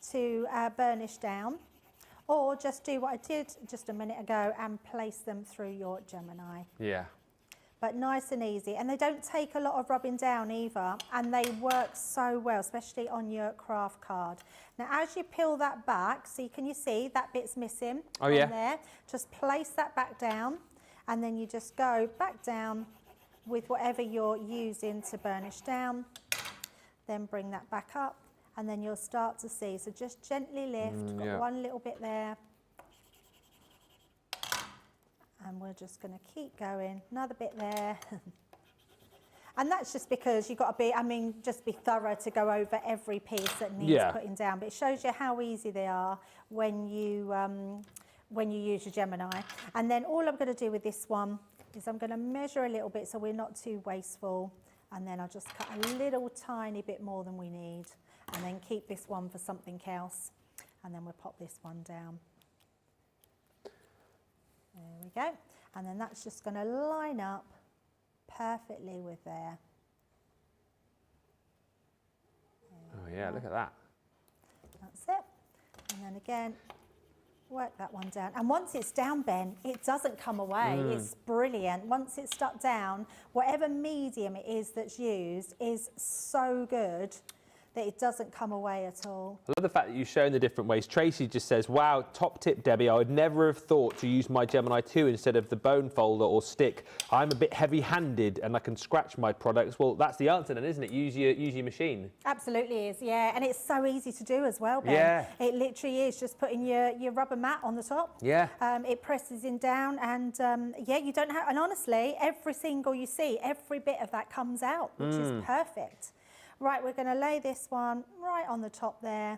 to burnish down, or just do what I did just a minute ago and place them through your Gemini. Yeah. But nice and easy, and they don't take a lot of rubbing down either, and they work so well, especially on your craft card. Now as you peel that back, can you see that bit's missing on there? Just place that back down, and then you just go back down with whatever you're using to burnish down, then bring that back up, and then you'll start to see. So just gently lift, got one little bit there. And we're just going to keep going, another bit there. And that's just because you've got to be, just be thorough to go over every piece that needs putting down. But it shows you how easy they are when you use your Gemini. And then all I'm going to do with this one is I'm going to measure a little bit so we're not too wasteful. And then I'll just cut a little tiny bit more than we need. And then keep this one for something else. And then we'll pop this one down. There we go. And then that's just going to line up perfectly with there. Oh yeah, look at that. That's it. And then again, work that one down. And once it's down, Ben, it doesn't come away. It's brilliant. Once it's stuck down, whatever medium it is that's used is so good that it doesn't come away at all. I love the fact that you've shown the different ways. Tracy just says, wow, top tip, Debbie. I would never have thought to use my Gemini 2 instead of the bone folder or stick. I'm a bit heavy-handed and I can scratch my products. Well, that's the answer then, isn't it? Use your machine. Absolutely is, yeah. And it's so easy to do as well, Ben. Yeah. It literally is just putting your rubber mat on the top. Yeah. It presses in down and, you don't have... And honestly, every single you see, every bit of that comes out, which is perfect. Right, we're going to lay this one right on the top there,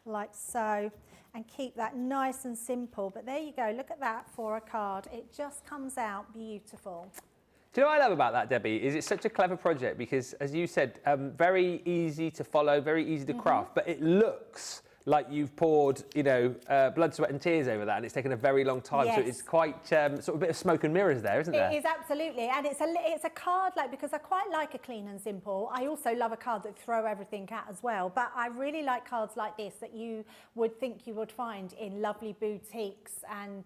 like so, and keep that nice and simple. But there you go, look at that for a card. It just comes out beautiful. Do you know what I love about that, Debbie? Is it's such a clever project because, as you said, very easy to follow, very easy to craft, but it looks like you've poured, blood, sweat and tears over that, and it's taken a very long time. Yes. So it's quite sort of a bit of smoke and mirrors there, isn't there? It is, absolutely. And it's a card, because I quite like a clean and simple. I also love a card that throw everything at as well. But I really like cards like this that you would think you would find in lovely boutiques and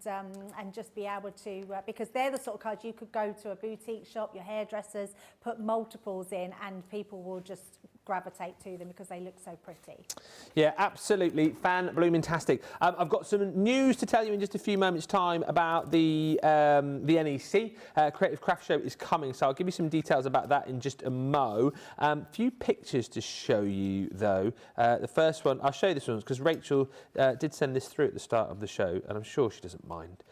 just be able to, because they're the sort of cards you could go to a boutique shop, your hairdressers, put multiples in, and people will just gravitate to them because they look so pretty. Yeah, absolutely fan-blooming-tastic. I've got some news to tell you in just a few moments' time about the NEC. Creative Craft Show is coming, so I'll give you some details about that in just a mo. Few pictures to show you, though. The first one, I'll show you this one because Rachel did send this through at the start of the show, and I'm sure she doesn't mind.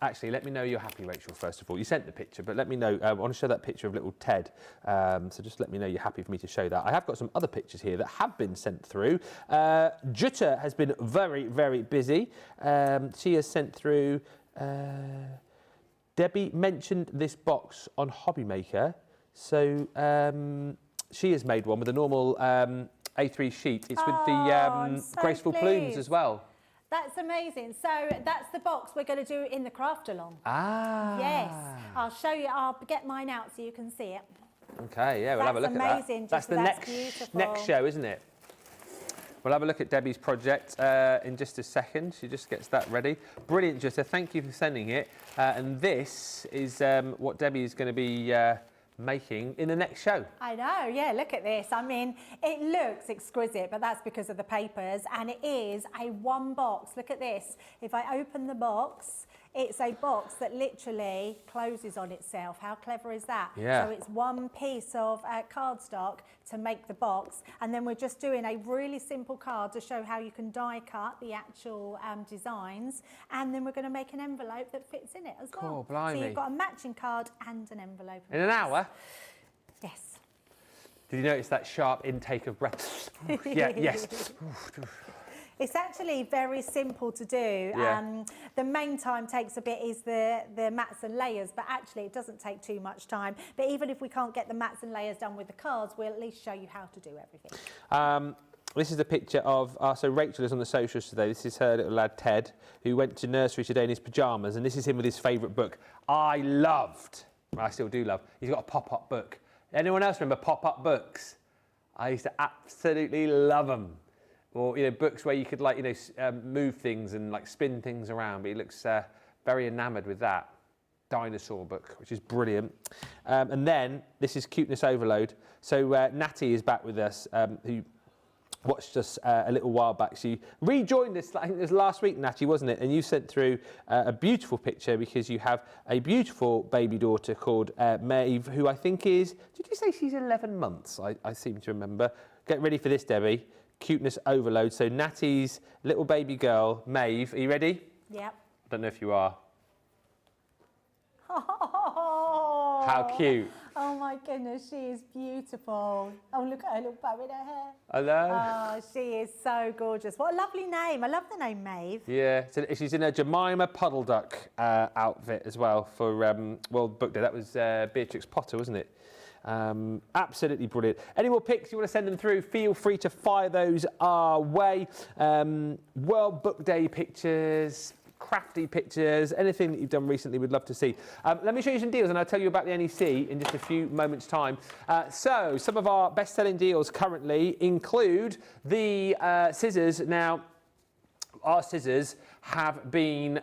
Actually, let me know you're happy, Rachel, first of all. You sent the picture, but let me know. I want to show that picture of little Ted. So just let me know you're happy for me to show that. I have got some other pictures here that have been sent through. Jutta has been very, very busy. She has sent through... Debbie mentioned this box on Hobby Maker. So she has made one with a normal A3 sheet. It's with the so graceful plumes pleased. as well. That's amazing. So that's the box we're going to do in the craft along. Ah. Yes. I'll show you. I'll get mine out so you can see it. Okay, yeah, we'll have a look That's amazing, at that. That's the beautiful. next show, isn't it? We'll have a look at Debbie's project in just a second. She just gets that ready. Brilliant, Jutta. Thank you for sending it. And this is what Debbie is going to be making in the next show. I know, yeah, look at this. I mean, it looks exquisite, but that's because of the papers, and it is a one box. Look at this. If I open the box, it's a box that literally closes on itself. How clever is that? Yeah. So it's one piece of cardstock to make the box, and then we're just doing a really simple card to show how you can die cut the actual designs, and then we're going to make an envelope that fits in it as well. Cool, blimey. So you've got a matching card and an envelope. In an hour? Yes. Did you notice that sharp intake of breath? Yeah, yes. It's actually very simple to do. Yeah. The main time takes a bit is the mats and layers, but actually it doesn't take too much time. But even if we can't get the mats and layers done with the cards, we'll at least show you how to do everything. This is a picture of, so Rachel is on the socials today. This is her little lad, Ted, who went to nursery today in his pyjamas, and this is him with his favourite book. I still do love, he's got a pop-up book. Anyone else remember pop-up books? I used to absolutely love them. Or, you know, books where you could, like, you know, move things and, like, spin things around. But he looks very enamoured with that dinosaur book, which is brilliant. And then this is Cuteness Overload. So Natty is back with us, who watched us a little while back. She rejoined us, I think it was last week, Natty, wasn't it? And you sent through a beautiful picture because you have a beautiful baby daughter called Maeve, who I think is, did you say she's 11 months? I seem to remember. Get ready for this, Debbie. Cuteness Overload. So Natty's little baby girl, Maeve. Are you ready? Yep. I don't know if you are. Oh, How cute. Oh my goodness, she is beautiful. Oh, look at her little bow in her hair. I know. Oh, she is so gorgeous. What a lovely name. I love the name Maeve. Yeah, so she's in a Jemima Puddle Duck outfit as well for World Book Day. That was Beatrix Potter, wasn't it? Absolutely brilliant. Any more pics you want to send them through, feel free to fire those our way. World Book Day pictures, crafty pictures, anything that you've done recently we'd love to see. Let me show you some deals and I'll tell you about the NEC in just a few moments time. So some of our best selling deals currently include the scissors. Now our scissors have been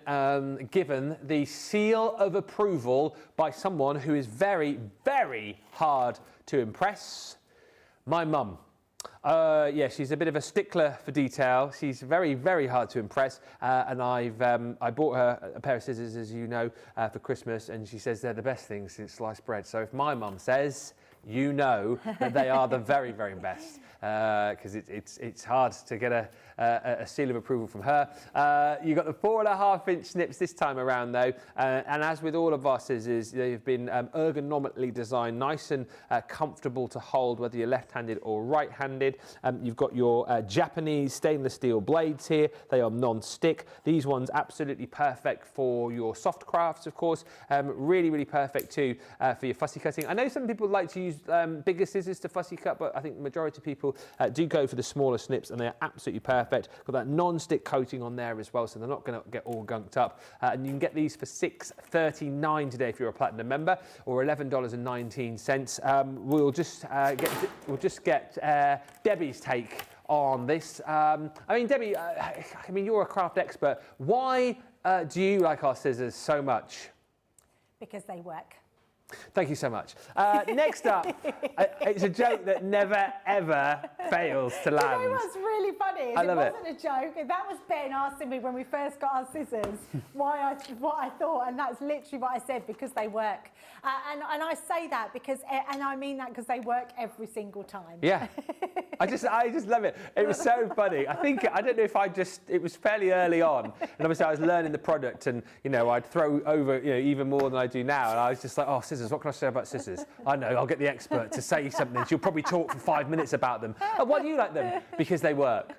given the seal of approval by someone who is very, very hard to impress. My mum. Yeah, she's a bit of a stickler for detail. She's very, very hard to impress. And I bought her a pair of scissors, as you know, for Christmas, and she says they're the best things since sliced bread. So if my mum says, you know that they are the very, very best, because it's hard to get a seal of approval from her. You got the 4.5-inch snips this time around, though, and as with all of our scissors, they've been ergonomically designed, nice and comfortable to hold, whether you're left-handed or right-handed. You've got your Japanese stainless steel blades here. They are non-stick. These ones absolutely perfect for your soft crafts, of course. Really, really perfect too for your fussy cutting. I know some people like to use bigger scissors to fussy cut, but I think the majority of people do go for the smaller snips, and they're absolutely perfect. Got that non-stick coating on there as well, so they're not going to get all gunked up. And you can get these for $6.39 today if you're a platinum member, or $11.19. We'll just get Debbie's take on this. I mean, Debbie, you're a craft expert. Why do you like our scissors so much? Because they work. Thank you so much. Next up, it's a joke that never, ever fails to land. You know what's really funny is I love it wasn't a joke. That was Ben asking me when we first got our scissors what I thought, and that's literally what I said, because they work. And I say that because, and I mean that because they work every single time. Yeah, I just love it. It was so funny. I don't know if it was fairly early on, and obviously I was learning the product, and I'd throw over even more than I do now, and I was just like, oh, scissors, what can I say about scissors? I know, I'll get the expert to say something. She'll probably talk for 5 minutes about them. Oh, why do you like them? Because they work.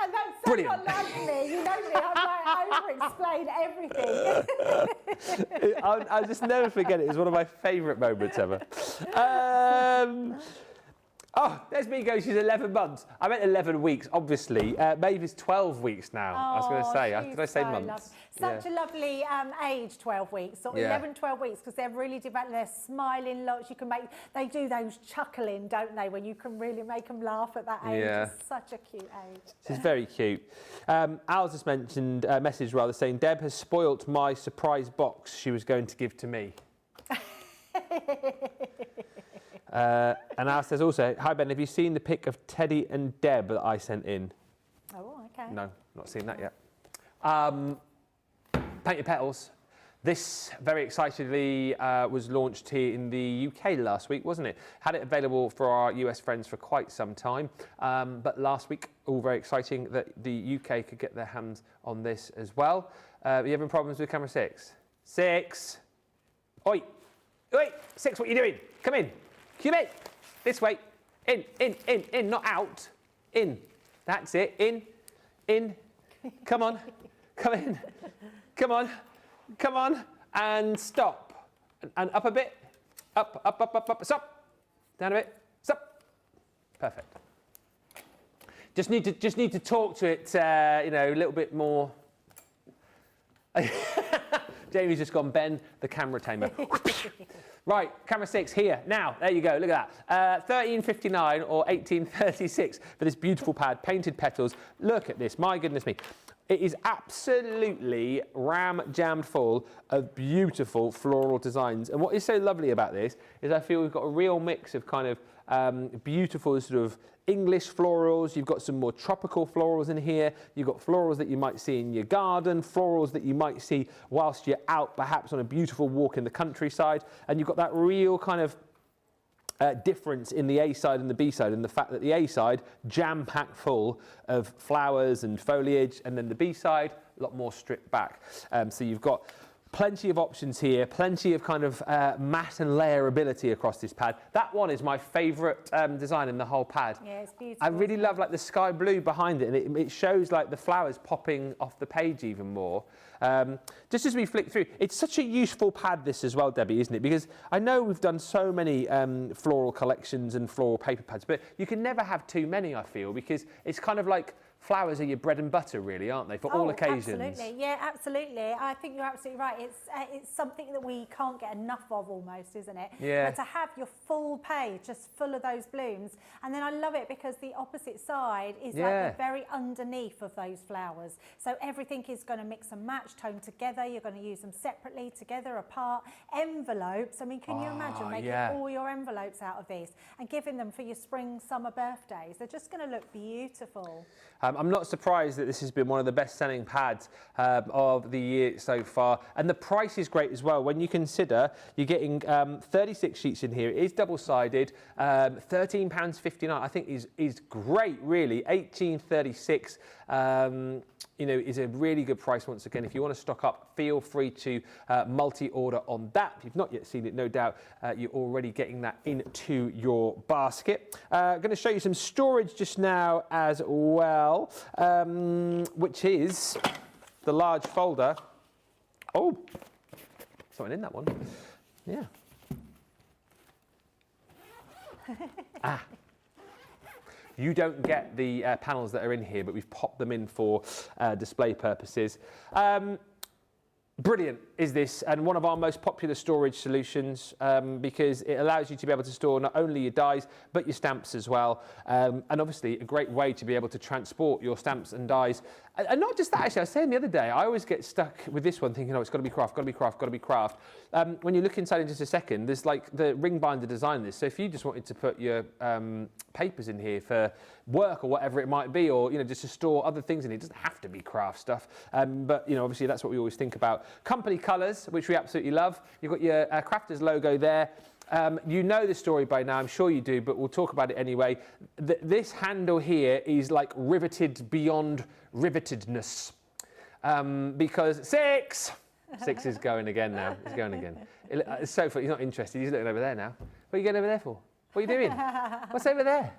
And that's so not like me. You know me, I over-explain everything. I'll just never forget it. It was one of my favourite moments ever. Oh, there's me go. She's 11 months. I meant 11 weeks, obviously. Maeve's 12 weeks now. I was going to say. Did I say months? Such a lovely age, 12 weeks, or 11, 12 weeks, because they're really developing. They're smiling lots. You can make. They do those chuckling, don't they? When you can really make them laugh at that age. Yeah. It's such a cute age. She's very cute. Al's just mentioned a message rather saying, Deb has spoilt my surprise box she was going to give to me. And Al says also, hi Ben, have you seen the pic of Teddy and Deb that I sent in? Oh, okay. No, not seen that yet. Painted Petals. This, very excitedly, was launched here in the UK last week, wasn't it? Had it available for our US friends for quite some time. But last week, all very exciting that the UK could get their hands on this as well. Are you having problems with camera 6? 6. Oi. Oi. 6, what are you doing? Come in. Come in. This way. In, not out. In. That's it. In. Come on. Come in. Come on. Come on. And stop. And up a bit. Up. Stop. Down a bit. Stop. Perfect. Just need to talk to it, a little bit more. Jamie's just gone, Ben, the camera tamer. Right, camera 6 here. Now, there you go, look at that. $13.59 or $18.36 for this beautiful pad, Painted Petals. Look at this, my goodness me. It is absolutely ram-jammed full of beautiful floral designs. And what is so lovely about this is I feel we've got a real mix of kind of beautiful sort of English florals. You've got some more tropical florals in here. You've got florals that you might see in your garden, florals that you might see whilst you're out perhaps on a beautiful walk in the countryside. And you've got that real kind of difference in the A side and the B side, and the fact that the A side jam-packed full of flowers and foliage, and then the B side a lot more stripped back. So you've got plenty of options here, plenty of kind of matte and layerability across this pad. That one is my favourite design in the whole pad. Yeah, it's beautiful. I really love like the sky blue behind it, and it shows like the flowers popping off the page even more. Just as we flick through, it's such a useful pad this as well, Debbie, isn't it? Because I know we've done so many floral collections and floral paper pads, but you can never have too many, I feel, because it's kind of like flowers are your bread and butter, really, aren't they, for all occasions? Absolutely, yeah, absolutely. I think you're absolutely right. It's something that we can't get enough of almost, isn't it? Yeah. But to have your full page just full of those blooms, and then I love it because the opposite side is like the very underneath of those flowers. So everything is going to mix and match, tone together. You're going to use them separately, together, apart. Envelopes. I mean, can you imagine making all your envelopes out of these and giving them for your spring, summer birthdays? They're just going to look beautiful. I'm not surprised that this has been one of the best-selling pads of the year so far. And the price is great as well. When you consider you're getting 36 sheets in here, it is double-sided, £13.59, I think is great, really. $18.36, is a really good price once again. If you want to stock up, feel free to multi-order on that. If you've not yet seen it, no doubt you're already getting that into your basket. I'm going to show you some storage just now as well, which is the large folder. Oh, something in that one. Yeah. You don't get the panels that are in here, but we've popped them in for display purposes. Brilliant is this, and one of our most popular storage solutions because it allows you to be able to store not only your dies, but your stamps as well. And obviously a great way to be able to transport your stamps and dies And not just that, actually, I was saying the other day, I always get stuck with this one thinking, oh, it's got to be craft, got to be craft, got to be craft. When you look inside in just a second, there's like the ring binder design this. So if you just wanted to put your papers in here for work or whatever it might be, or, you know, just to store other things in it, doesn't have to be craft stuff. But, you know, obviously that's what we always think about. Company colours, which we absolutely love. You've got your Crafters logo there. You know the story by now, I'm sure you do, but we'll talk about it anyway. This handle here is like riveted beyond rivetedness. Because six is going again now. It's going again. It's so funny. He's not interested. He's looking over there now. What are you going over there for? What are you doing? What's over there?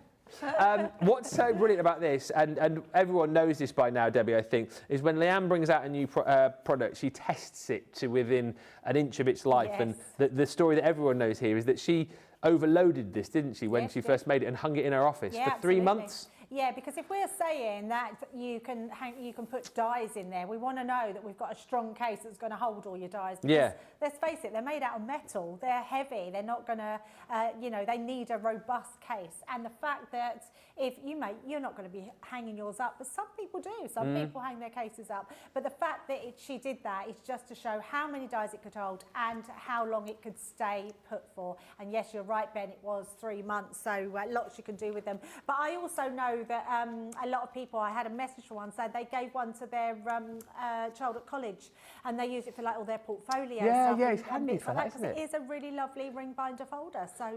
What's so brilliant about this, and everyone knows this by now, Debbie, I think, is when Leanne brings out a new product, she tests it to within an inch of its life. Yes. And the story that everyone knows here is that she overloaded this, didn't she, when she first made it and hung it in her office for 3 months? Yeah, because if we're saying that you can put dies in there, we want to know that we've got a strong case that's going to hold all your dies. Because let's face it, they're made out of metal. They're heavy. They're not going to, you know, they need a robust case. And the fact that if you're not going to be hanging yours up, but some people do. Some people hang their cases up. But the fact that she did that is just to show how many dies it could hold and how long it could stay put for. And yes, you're right, Ben, it was 3 months. So lots you can do with them. But I also know that a lot of people, I had a message from one, said they gave one to their child at college and they use it for like all their portfolio stuff. Yeah, it's handy for that, isn't it? It is a really lovely ring binder folder. So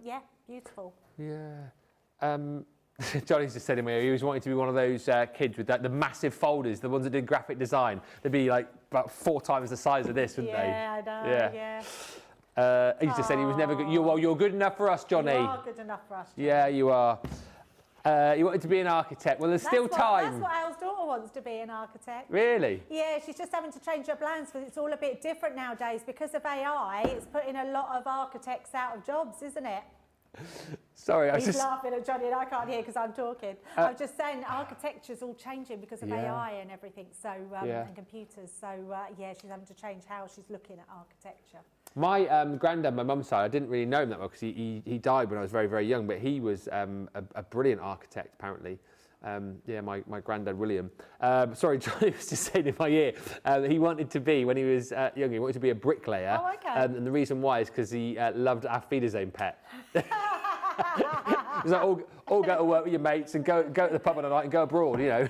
yeah, beautiful. Yeah. Johnny's just said to me, he was wanting to be one of those kids with the massive folders, the ones that did graphic design. They'd be like about 4 times the size of this, wouldn't they? Yeah, I know, yeah. He just said he was never good. You're good enough for us, Johnny. You are good enough for us, Johnny. Yeah, you are. You wanted to be an architect. Well, there's still time. That's what Al's daughter wants to be, an architect. Really? Yeah, she's just having to change her plans because it's all a bit different nowadays. Because of AI, it's putting a lot of architects out of jobs, isn't it? Sorry, I was He's just laughing at Johnny and I can't hear because I'm talking. I was just saying architecture's all changing because of AI and everything, so and computers. So yeah, she's having to change how she's looking at architecture. My granddad, my mum's side, I didn't really know him that well because he died when I was very, very young, but he was a brilliant architect, apparently. Yeah, my granddad, William. Sorry, Johnny was just saying in my ear, he wanted to be, when he was young, he wanted to be a bricklayer. Oh, okay. And the reason why is because he loved our Wiedersehen pet. He's like, all go to work with your mates and go to the pub on a night and go abroad, you know.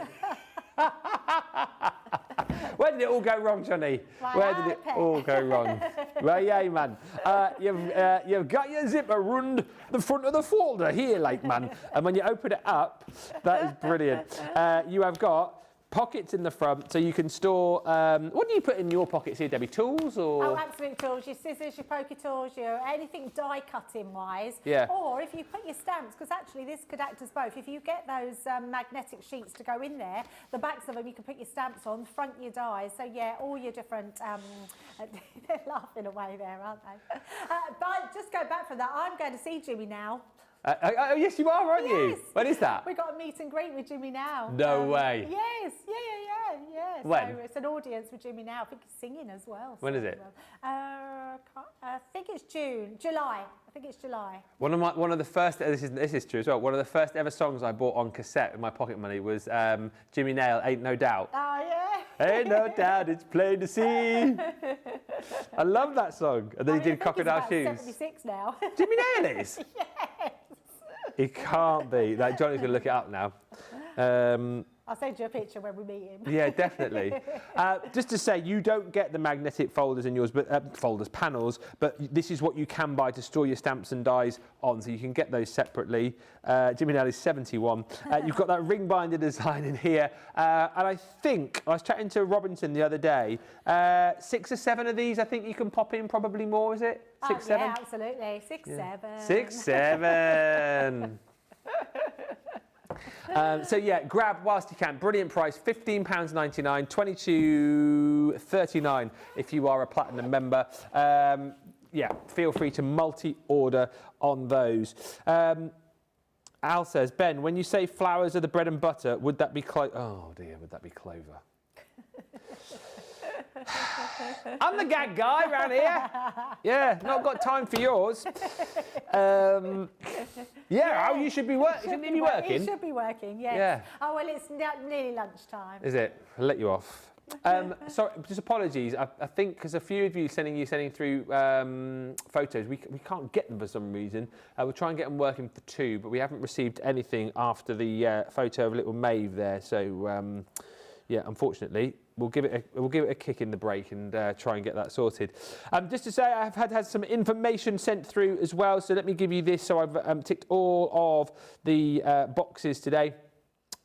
Where did it all go wrong, Johnny? Where did it all go wrong? Well, yeah, man. You've got your zipper around the front of the folder here, like, man. And when you open it up, that is brilliant. You have got pockets in the front, so you can store. What do you put in your pockets here, Debbie? Tools or? Oh, absolute tools. Your scissors, your poker tools, your anything die cutting wise. Yeah. Or if you put your stamps, because actually this could act as both. If you get those magnetic sheets to go in there, the backs of them you can put your stamps on, the front your dies. So yeah, all your different. They're laughing away there, aren't they? But just go back from that. I'm going to see Jimmy now. Oh, yes, you are, aren't you? When is that? We got a meet and greet with Jimmy now. No way. Yes, yeah. When? So it's an audience with Jimmy now. I think he's singing as well. When is it? I think it's July. I think it's July. One of the first. This is true as well. One of the first ever songs I bought on cassette with my pocket money was Jimmy Nail, "Ain't No Doubt." Oh yeah. Ain't no doubt, it's plain to see. I love that song. And then he did Crocodile Shoes. 76 now. Jimmy Nail is? Yes. He can't be. Like, Johnny's going to look it up now. I'll send you a picture when we meet him. Yeah, definitely. Just to say, you don't get the magnetic folders in yours, but panels, but this is what you can buy to store your stamps and dies on, so you can get those separately. Jimmy Nail is 71. You've got that ring binder design in here, and I think, I was chatting to Robinson the other day, 6 or 7 of these I think you can pop in, probably more, is it? 6, 7? Yeah, absolutely. 6, 7. 6, 7. So yeah, grab whilst you can. Brilliant price, £15.99, $22.39 if you are a platinum member. Yeah, feel free to multi-order on those. Al says, Ben, when you say flowers are the bread and butter, would that be clover? Oh dear, would that be clover? I'm the gag guy around here. Yeah, not got time for yours. Yeah, oh, you should be working. Shouldn't you be working? You should be working, yes. Yeah. Oh, well, it's nearly lunchtime. Is it? I'll let you off. Sorry, just apologies. I think because a few of you sending through photos, we can't get them for some reason. We'll try and get them working for 2, but we haven't received anything after the photo of little Maeve there. So yeah, unfortunately, we'll give it a kick in the break and try and get that sorted. Just to say, I've had some information sent through as well. So let me give you this. So I've ticked all of the boxes today.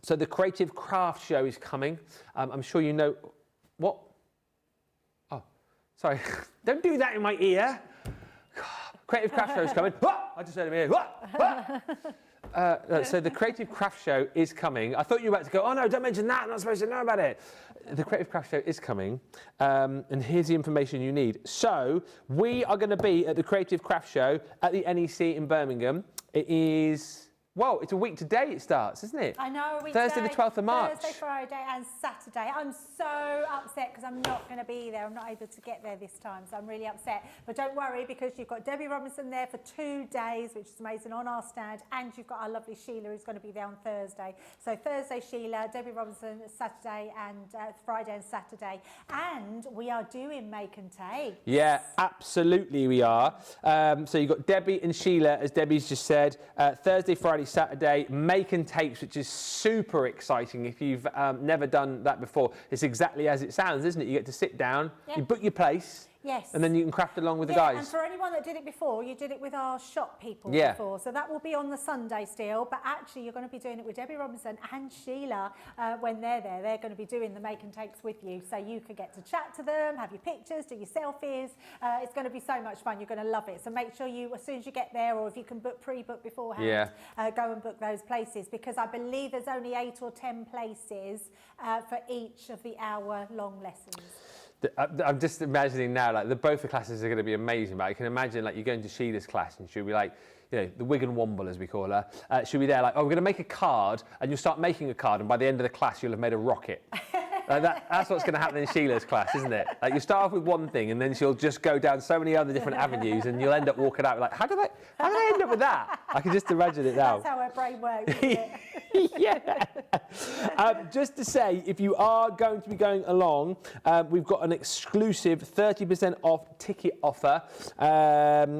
So the Creative Craft Show is coming. I'm sure you know what. Oh, sorry. Don't do that in my ear. Creative Craft Show is coming. I just heard him here. So the Creative Craft Show is coming. I thought you were about to go, oh no, don't mention that. I'm not supposed to know about it. The Creative Craft Show is coming. And here's the information you need. So we are going to be at the Creative Craft Show at the NEC in Birmingham. It is... Well, it's a week today it starts, isn't it? I know, a week Thursday today, the 12th of March. Thursday, Friday and Saturday. I'm so upset because I'm not going to be there. I'm not able to get there this time, so I'm really upset. But don't worry, because you've got Debbie Robinson there for 2 days, which is amazing, on our stand, and you've got our lovely Sheila who's going to be there on Thursday. So Thursday, Sheila, Debbie Robinson, Saturday and Friday and Saturday. And we are doing Make and Take. Yeah, absolutely we are. So you've got Debbie and Sheila, as Debbie's just said, Thursday, Friday, Saturday, Make and Takes, which is super exciting. If you've never done that before, it's exactly as it sounds, isn't it? You get to sit down, you book your place, yes, and then you can craft along with the guys. And for anyone that did it before, you did it with our shop people before. So that will be on the Sunday still, but actually you're going to be doing it with Debbie Robinson and Sheila when they're there. They're going to be doing the Make and Takes with you, so you can get to chat to them, have your pictures, do your selfies. It's going to be so much fun. You're going to love it. So make sure you, as soon as you get there, or if you can pre-book beforehand, go and book those places, because I believe there's only 8 or 10 places for each of the hour-long lessons. I'm just imagining now, like both the classes are going to be amazing. But I can imagine, like, you're going to Sheila's class and she'll be like, you know, the Wig and Womble, as we call her. She'll be there like, oh, we're going to make a card, and you'll start making a card, and by the end of the class, you'll have made a rocket. That's what's going to happen in Sheila's class, isn't it? Like, you start off with one thing, and then she'll just go down so many other different avenues, and you'll end up walking out like, how did I end up with that? I can just imagine it now. That's how her brain works, isn't it? Yeah. Just to say, if you are going to be going along, we've got an exclusive 30% off ticket offer.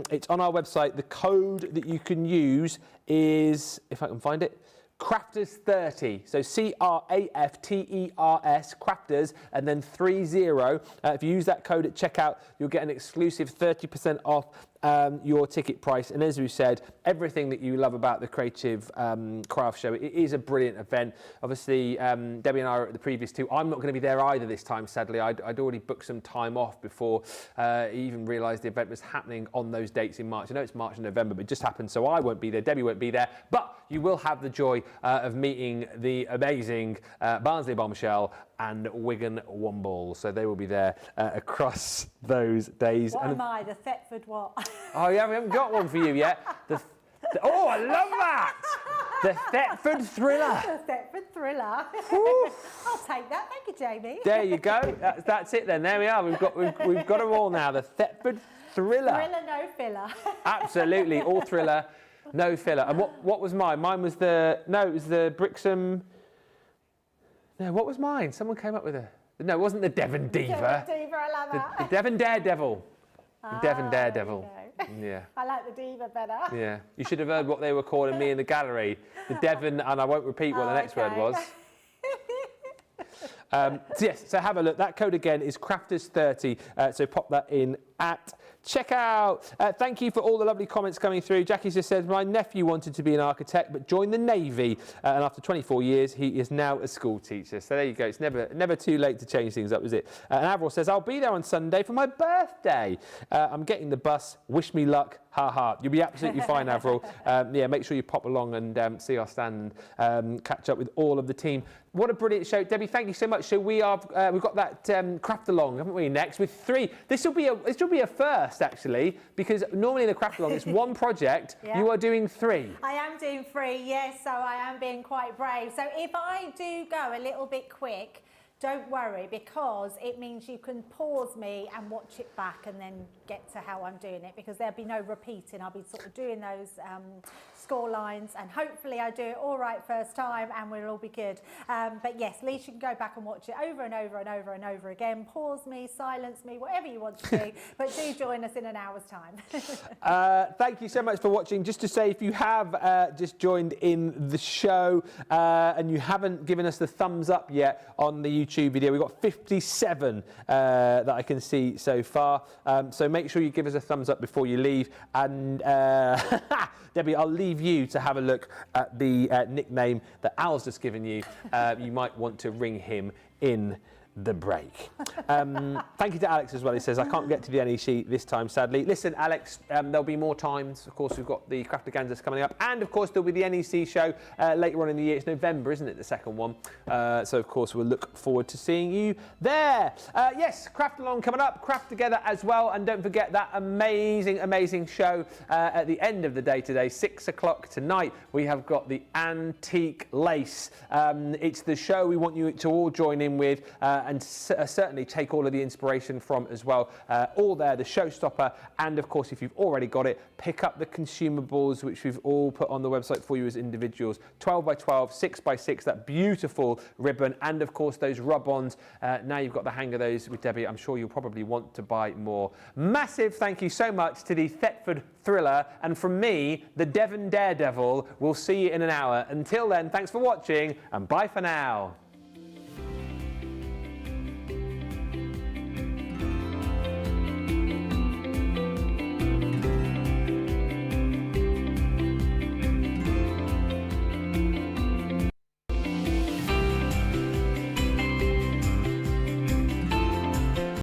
It's on our website. The code that you can use is, if I can find it, Crafters30, so CRAFTERS, Crafters, and then 30. If you use that code at checkout, you'll get an exclusive 30% off your ticket price. And as we said, everything that you love about the Creative Craft Show, it is a brilliant event. Obviously, Debbie and I are at the previous 2. I'm not going to be there either this time, sadly. I'd already booked some time off before even realised the event was happening on those dates in March. I know it's March and November, but it just happened, so I won't be there. Debbie won't be there, but you will have the joy of meeting the amazing Barnsley Bombshell and Wigan Womble. So they will be there across those days. What am I, the Thetford what? Oh, yeah, we haven't got one for you yet. Oh, I love that! The Thetford Thriller. The Thetford Thriller. I'll take that. Thank you, Jamie. There you go. That's it then. There we are. We've got them all now. The Thetford Thriller. Thriller, no filler. Absolutely, all thriller, no filler. And what was mine? Mine was it was the Brixham. No, what was mine? Someone came up with a. No, it wasn't the Devon Diva. Devon Diva, I love that. The Devon Daredevil. The Devon Daredevil. Yeah. I like the Diva better. Yeah. You should have heard what they were calling me in the gallery. The Devon, and I won't repeat what the next word was. So yes, so have a look. That code again is Crafters30. So pop that in at checkout. Thank you for all the lovely comments coming through. Jackie just says, my nephew wanted to be an architect but joined the Navy, and after 24 years he is now a school teacher. So there you go. It's never too late to change things up, is it? And Avril says, I'll be there on Sunday for my birthday. I'm getting the bus. Wish me luck. Ha ha. You'll be absolutely fine, Avril. Yeah, make sure you pop along and see our stand and catch up with all of the team. What a brilliant show. Debbie, thank you so much. So we've got that craft along, haven't we, next with 3. This will be a first, actually, because normally in a craft along it's one project. Yeah. You are doing 3. I am doing 3, yes, so I am being quite brave. So if I do go a little bit quick, don't worry, because it means you can pause me and watch it back and then get to how I'm doing it, because there'll be no repeating. I'll be sort of doing those score lines, and hopefully I do it all right first time and we'll all be good. But yes, at least you can go back and watch it over and over and over and over again. Pause me, silence me, whatever you want to do, but do join us in an hour's time. Thank you so much for watching. Just to say, if you have just joined in the show and you haven't given us the thumbs up yet on the YouTube video, we've got 57 that I can see so far. So make sure you give us a thumbs up before you leave. And Debbie, I'll leave you to have a look at the nickname that Al's just given you. You might want to ring him in the break. Thank you to Alex as well. He says, I can't get to the NEC this time, sadly. Listen, Alex, there'll be more times. Of course, we've got the Craftaganza coming up. And, of course, there'll be the NEC show later on in the year. It's November, isn't it, the second one? So, of course, we'll look forward to seeing you there. Yes, Craft Along coming up. Craft Together as well. And don't forget that amazing, amazing show at the end of the day today, 6 o'clock tonight. We have got the Antique Lace. It's the show we want you to all join in with. And certainly take all of the inspiration from as well. All there, the showstopper, and of course, if you've already got it, pick up the consumables, which we've all put on the website for you as individuals. 12 by 12, 6 by 6, that beautiful ribbon, and of course, those rub-ons. Now you've got the hang of those with Debbie, I'm sure you'll probably want to buy more. Massive thank you so much to the Thetford Thriller, and from me, the Devon Daredevil. We'll see you in an hour. Until then, thanks for watching, and bye for now.